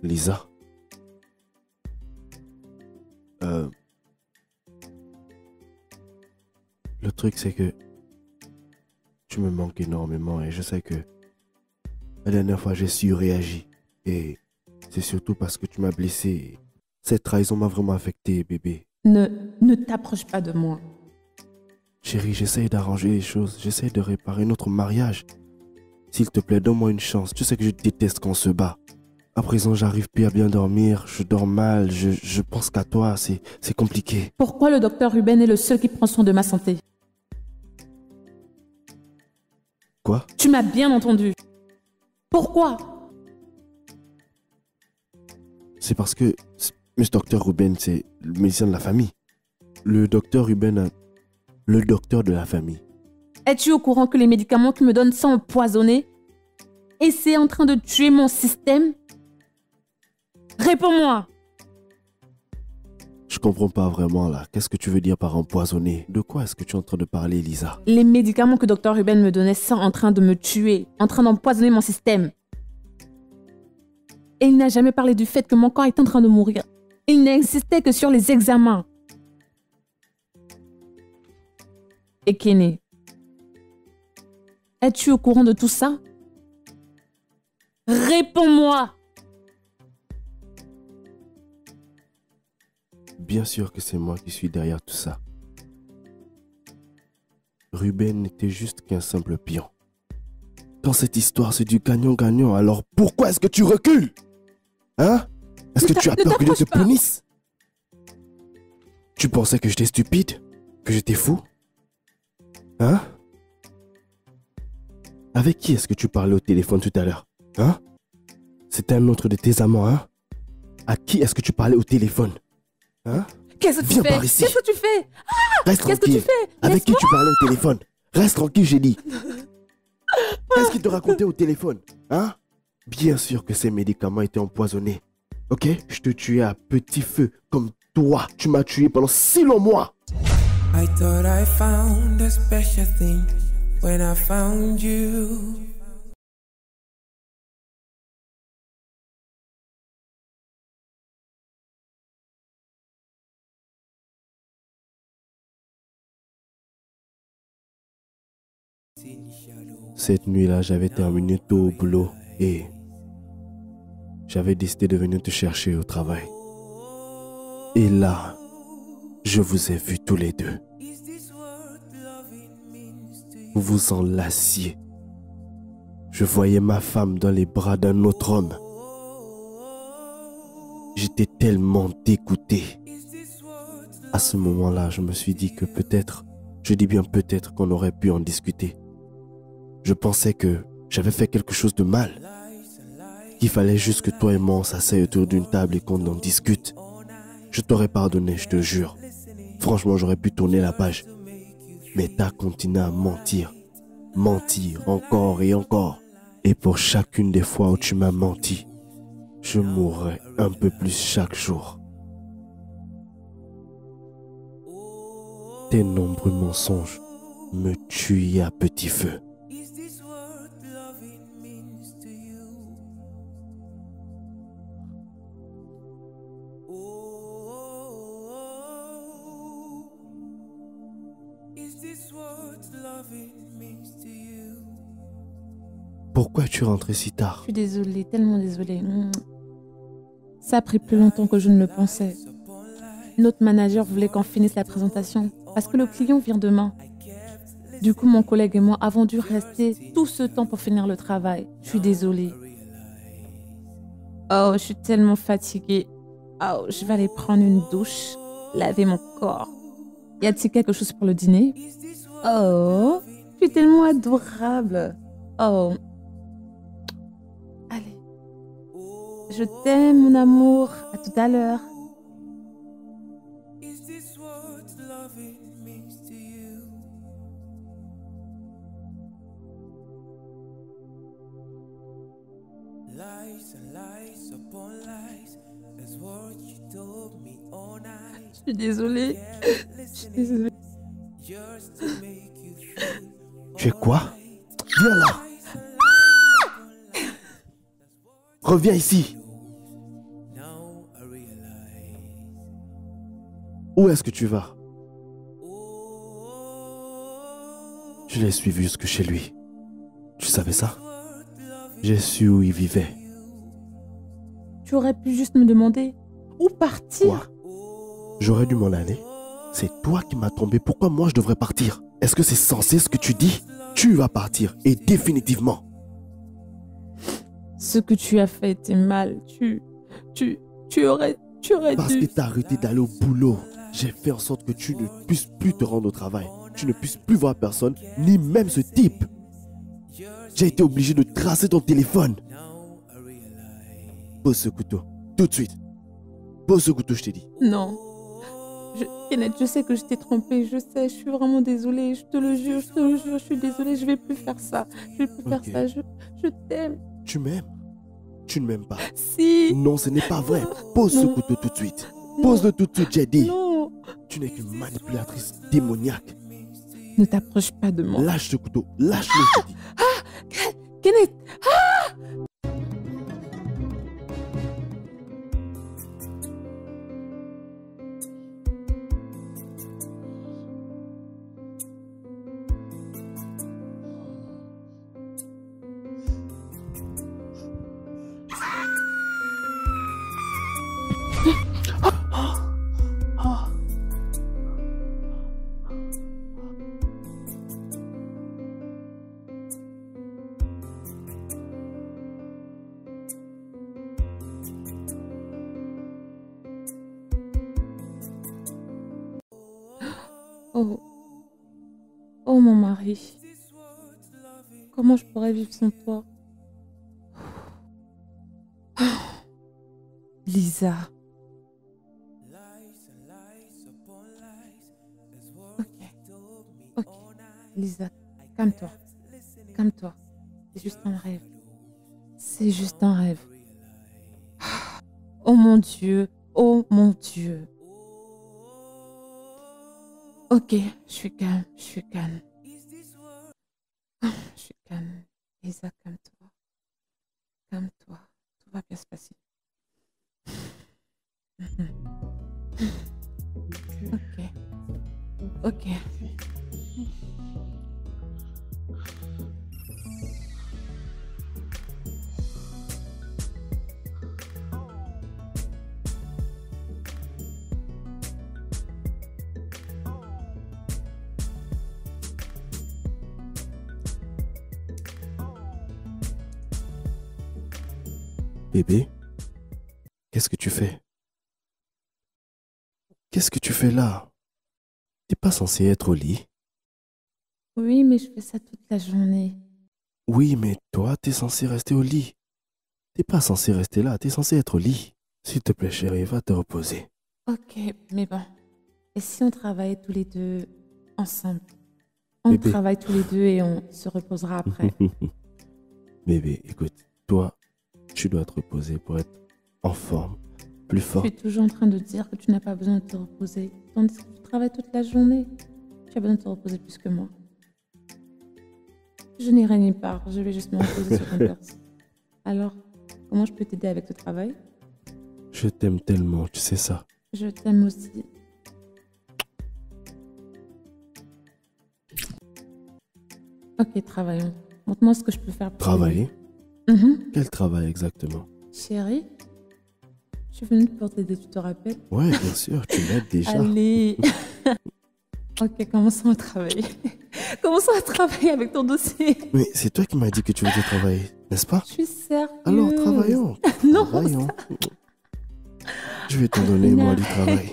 Lisa? Le truc, c'est que tu me manques énormément et je sais que la dernière fois, j'ai surréagi. Et c'est surtout parce que tu m'as blessé. Cette trahison m'a vraiment affecté, bébé. Ne t'approche pas de moi. Chérie, j'essaye d'arranger les choses. J'essaye de réparer notre mariage. S'il te plaît, donne-moi une chance. Tu sais que je déteste qu'on se bat. À présent, j'arrive plus à bien dormir. Je dors mal. Je pense qu'à toi. C'est compliqué. Pourquoi le docteur Ruben est le seul qui prend soin de ma santé? Quoi? Tu m'as bien entendu. Pourquoi? C'est parce que M. Dr. Ruben, c'est le médecin de la famille. Le docteur Ruben, le docteur de la famille. Es-tu au courant que les médicaments qu'il me donne sont empoisonnés? Et c'est en train de tuer mon système? Réponds-moi! Je comprends pas vraiment là. Qu'est-ce que tu veux dire par empoisonné? De quoi est-ce que tu es en train de parler, Lisa? Les médicaments que Dr. Ruben me donnait sont en train de me tuer, en train d'empoisonner mon système. Et il n'a jamais parlé du fait que mon corps est en train de mourir. Il n'insistait que sur les examens. Et Kenny, es-tu au courant de tout ça? Réponds-moi! Bien sûr que c'est moi qui suis derrière tout ça. Ruben n'était juste qu'un simple pion. Dans cette histoire, c'est du gagnant-gagnant. Alors pourquoi est-ce que tu recules? Hein? Est-ce que tu as peur que je te punisse? Tu pensais que j'étais stupide? Que j'étais fou? Hein? Avec qui est-ce que tu parlais au téléphone tout à l'heure? Hein? C'était un autre de tes amants, hein? À qui est-ce que tu parlais au téléphone? Hein? Qu'est-ce que tu Viens fais? par ici. Qu'est-ce que tu fais? Reste Qu'est-ce que tranquille. tu fais? Avec qui tu parlais au téléphone? Reste tranquille, j'ai dit. Qu'est-ce qu'il te racontait au téléphone? Hein? Bien sûr que ces médicaments étaient empoisonnés. Ok? Je te tuais à petit feu. Comme toi, tu m'as tué pendant si longs mois. I thought I found a special thing when I found you. Cette nuit-là, j'avais terminé tôt au boulot et j'avais décidé de venir te chercher au travail. Et là, je vous ai vus tous les deux. Vous vous enlaciez. Je voyais ma femme dans les bras d'un autre homme. J'étais tellement dégoûté. À ce moment-là, je me suis dit que peut-être, je dis bien peut-être qu'on aurait pu en discuter. Je pensais que j'avais fait quelque chose de mal. Qu'il fallait juste que toi et moi on s'asseye autour d'une table et qu'on en discute. Je t'aurais pardonné, je te jure. Franchement, j'aurais pu tourner la page. Mais t'as continué à mentir. Mentir encore et encore. Et pour chacune des fois où tu m'as menti, je mourrais un peu plus chaque jour. Tes nombreux mensonges me tuaient à petit feu. Is this what loving means to you? Oh, is this what loving means to you? Pourquoi es-tu rentré si Je tard? suis désolée, tellement désolée. Ça a pris plus longtemps que je ne le pensais. Notre manager voulait qu'on finisse la présentation parce que le client vient demain. Du coup, mon collègue et moi avons dû rester tout ce temps pour finir le travail. Je suis désolée. Oh, je suis tellement fatiguée. Oh, je vais aller prendre une douche, laver mon corps. Y a-t-il quelque chose pour le dîner? Oh, tu es tellement adorable. Oh. Allez. Je t'aime, mon amour. À tout à l'heure. Is this what loving means to you? Lies and lies upon lies is what you told me all night. Je suis désolée. Je suis désolée. Just to make you feel Tu es quoi? Viens là! Reviens ici! now I realize. Où est-ce que tu vas? Je l'ai suivi jusque chez lui. Tu savais ça? J'ai su où il vivait. Tu aurais pu juste me demander où partir. Quoi? J'aurais dû m'en aller? C'est toi qui m'as trompé. Pourquoi moi je devrais partir? Est-ce que c'est censé ce que tu dis? Tu vas partir et définitivement. Ce que tu as fait était mal. Tu aurais Parce dû. que t'as arrêté d'aller au boulot. J'ai fait en sorte que tu ne puisses plus te rendre au travail. Tu ne puisses plus voir personne, ni même ce type. J'ai été obligé de tracer ton téléphone. Pose ce couteau, tout de suite. Pose ce couteau, je t'ai dit. Non. Kenneth, je sais que je t'ai trompée. Je sais, je suis vraiment désolée. Je te le jure, je suis désolée. Je vais plus faire ça. Je vais plus faire Ok. ça. Je t'aime. Tu m'aimes? Tu ne m'aimes pas. Si. Non, ce n'est pas vrai. Pose ce Non. couteau tout de suite. Non. Pose-le tout de suite, j'ai dit. Non. Tu n'es qu'une manipulatrice démoniaque. Ne t'approche pas de moi. Lâche ce couteau. Lâche-le, je t'ai dit. Kenneth. Oh. Oh mon mari. Comment je pourrais vivre sans toi? Lisa. Ok. Ok. Lisa, calme-toi. Calme-toi. C'est juste un rêve. C'est juste un rêve. Oh mon Dieu. Oh mon Dieu. Ok, je suis calme, je suis calme. Je suis calme. Lisa, calme-toi. Calme-toi. Tout va bien se passer. Ok. Ok. Bébé, qu'est-ce que tu fais? Qu'est-ce que tu fais là? T'es pas censé être au lit? Oui, mais je fais ça toute la journée. Oui, mais toi, t'es censé rester au lit. T'es pas censé rester là, t'es censé être au lit. S'il te plaît, chérie, va te reposer. Ok, mais bon. Et si on travaille tous les deux ensemble? On Bébé. travaille tous les deux et on se reposera après. Bébé, écoute, toi, tu dois te reposer pour être en forme, plus Je fort. suis toujours en train de dire que tu n'as pas besoin de te reposer, tandis que tu travailles toute la journée. Tu as besoin de te reposer plus que moi. Je n'irai nulle part. Je vais juste me reposer sur ton torse. Alors, comment je peux t'aider avec le travail? Je t'aime tellement, tu sais ça. Je t'aime aussi. Ok, travaillons. Montre-moi ce que je peux faire pour Travailler? t'aider. Mhm. Quel travail exactement? Chérie, je suis venue pour t'aider, tu te rappelles? Ouais, bien sûr, tu m'aides déjà. Allez. Ok, commençons à travailler. Commençons à travailler avec ton dossier. Mais c'est toi qui m'as dit que tu voulais travailler, n'est-ce pas? Je suis sérieuse. Alors, travaillons. Non, Travaillons. Je vais t'en donner, moi, du travail.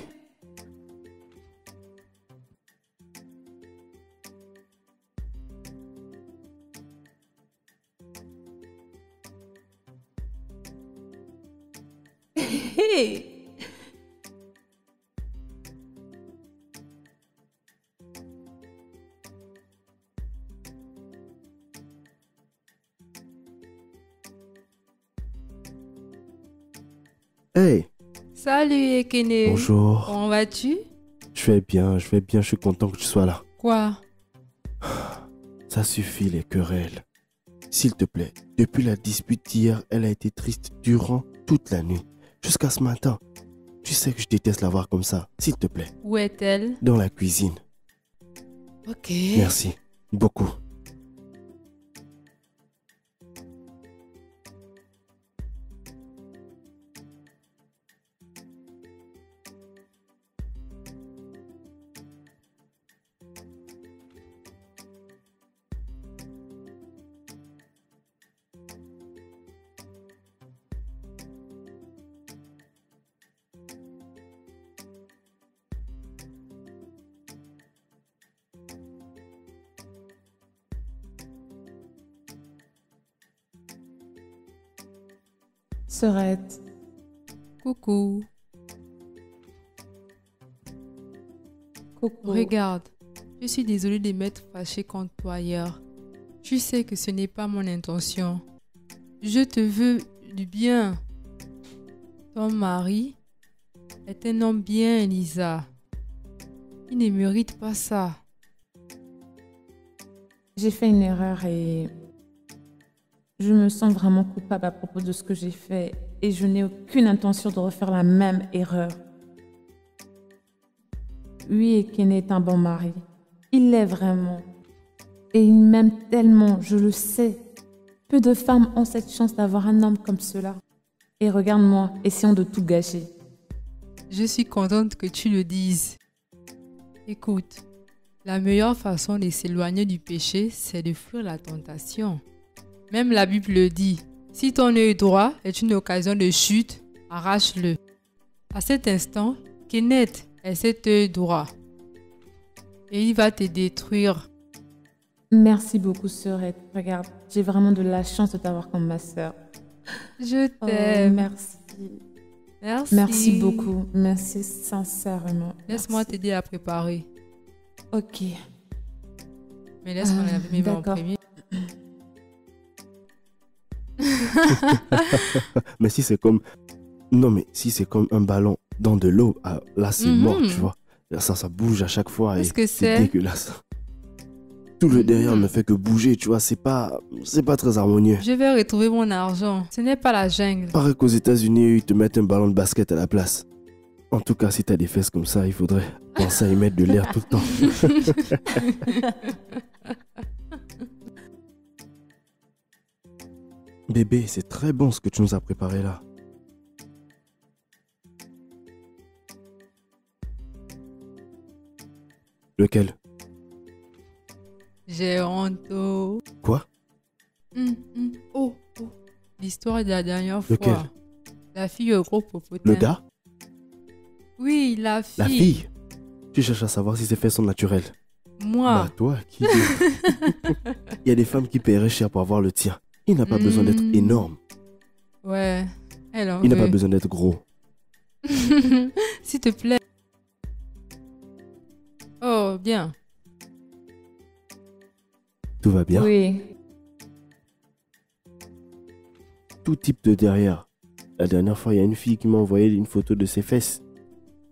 Hey. Hey, Salut Ekene. bonjour. Comment vas-tu? Je vais bien, je suis content que tu sois là. Quoi? Ça suffit les querelles. S'il te plaît, depuis la dispute d'hier, elle a été triste durant toute la nuit, jusqu'à ce matin. Tu sais que je déteste la voir comme ça, s'il te plaît. Où est-elle? Dans la cuisine. Ok. Merci, beaucoup. Serette. Coucou. Coucou. Regarde, je suis désolée de m'être fâchée contre toi hier. Tu sais que ce n'est pas mon intention. Je te veux du bien. Ton mari est un homme bien, Lisa. Il ne mérite pas ça. J'ai fait une erreur et je me sens vraiment coupable à propos de ce que j'ai fait et je n'ai aucune intention de refaire la même erreur. Oui, Ekene est un bon mari. Il l'est vraiment. Et il m'aime tellement, je le sais. Peu de femmes ont cette chance d'avoir un homme comme cela. Et regarde-moi, essayons de tout gâcher. Je suis contente que tu le dises. Écoute, la meilleure façon de s'éloigner du péché, c'est de fuir la tentation. Même la Bible le dit. Si ton œil droit est une occasion de chute, arrache-le. À cet instant, Kenneth est cet œil droit. Et il va te détruire. Merci beaucoup, Serette. Regarde, j'ai vraiment de la chance de t'avoir comme ma sœur. Je Oh, t'aime. merci. Merci. Merci beaucoup. Merci sincèrement. Laisse-moi Merci. t'aider à préparer. Ok. Mais laisse-moi laver mes mains en d'accord. premier. Mais si c'est comme... Non, mais si c'est comme un ballon dans de l'eau, ah, là c'est mort, tu vois. Là, ça bouge à chaque fois et Qu'est-ce que c'est c'est? dégueulasse. Tout le derrière ne fait que bouger, tu vois, c'est pas très harmonieux. Je vais retrouver mon argent. Ce n'est pas la jungle. Pareil qu'aux États-Unis, ils te mettent un ballon de basket à la place. En tout cas, si t'as des fesses comme ça, il faudrait penser à y mettre de l'air tout le temps. Bébé, c'est très bon ce que tu nous as préparé là. Lequel? J'ai honte. Oh. Quoi? Oh. L'histoire de la dernière fois. Lequel? La fille au gros popotin. Le gars? Oui, la fille. La fille? Tu cherches à savoir si ses fesses sont naturelles. Moi. Bah toi, qui dit? Il y a des femmes qui paieraient cher pour avoir le tien. Il n'a pas besoin d'être énorme. Ouais. Elle en Il n'a pas veut. besoin d'être gros. S'il te plaît. Oh, bien. Tout va bien? Oui. Tout type de derrière. La dernière fois, il y a une fille qui m'a envoyé une photo de ses fesses.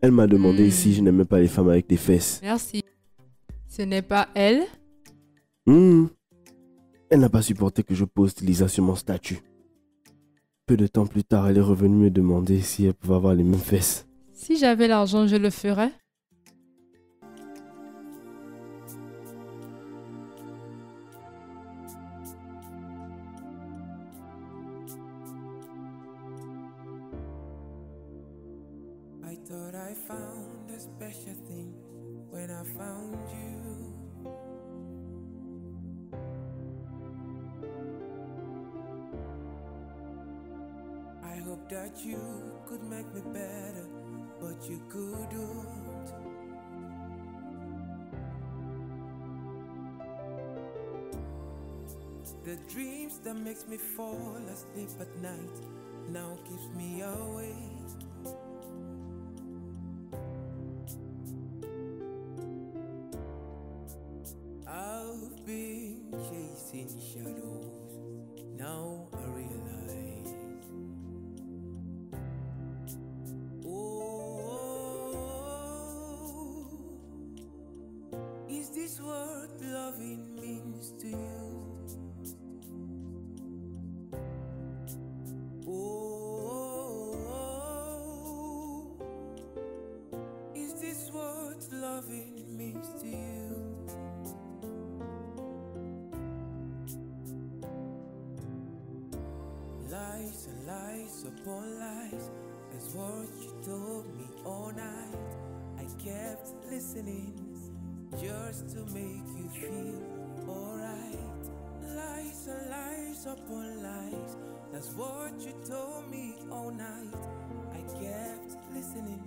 Elle m'a demandé si je n'aimais pas les femmes avec des fesses. Merci. Ce n'est pas elle? Elle n'a pas supporté que je poste Lisa sur mon statut. Peu de temps plus tard, elle est revenue me demander si elle pouvait avoir les mêmes fesses. Si j'avais l'argent, je le ferais. I thought I found a special thing when I found you. I hope that you could make me better, but you couldn't. The dreams that makes me fall asleep at night now keeps me awake. I've been chasing shadows, now I realize. Oh, is this what loving means to you? Oh, is this what loving means to you? Lies and lies upon lies, that's what you told me all night. I kept listening just to make you feel alright. Lies and lies upon lies, that's what you told me all night. I kept listening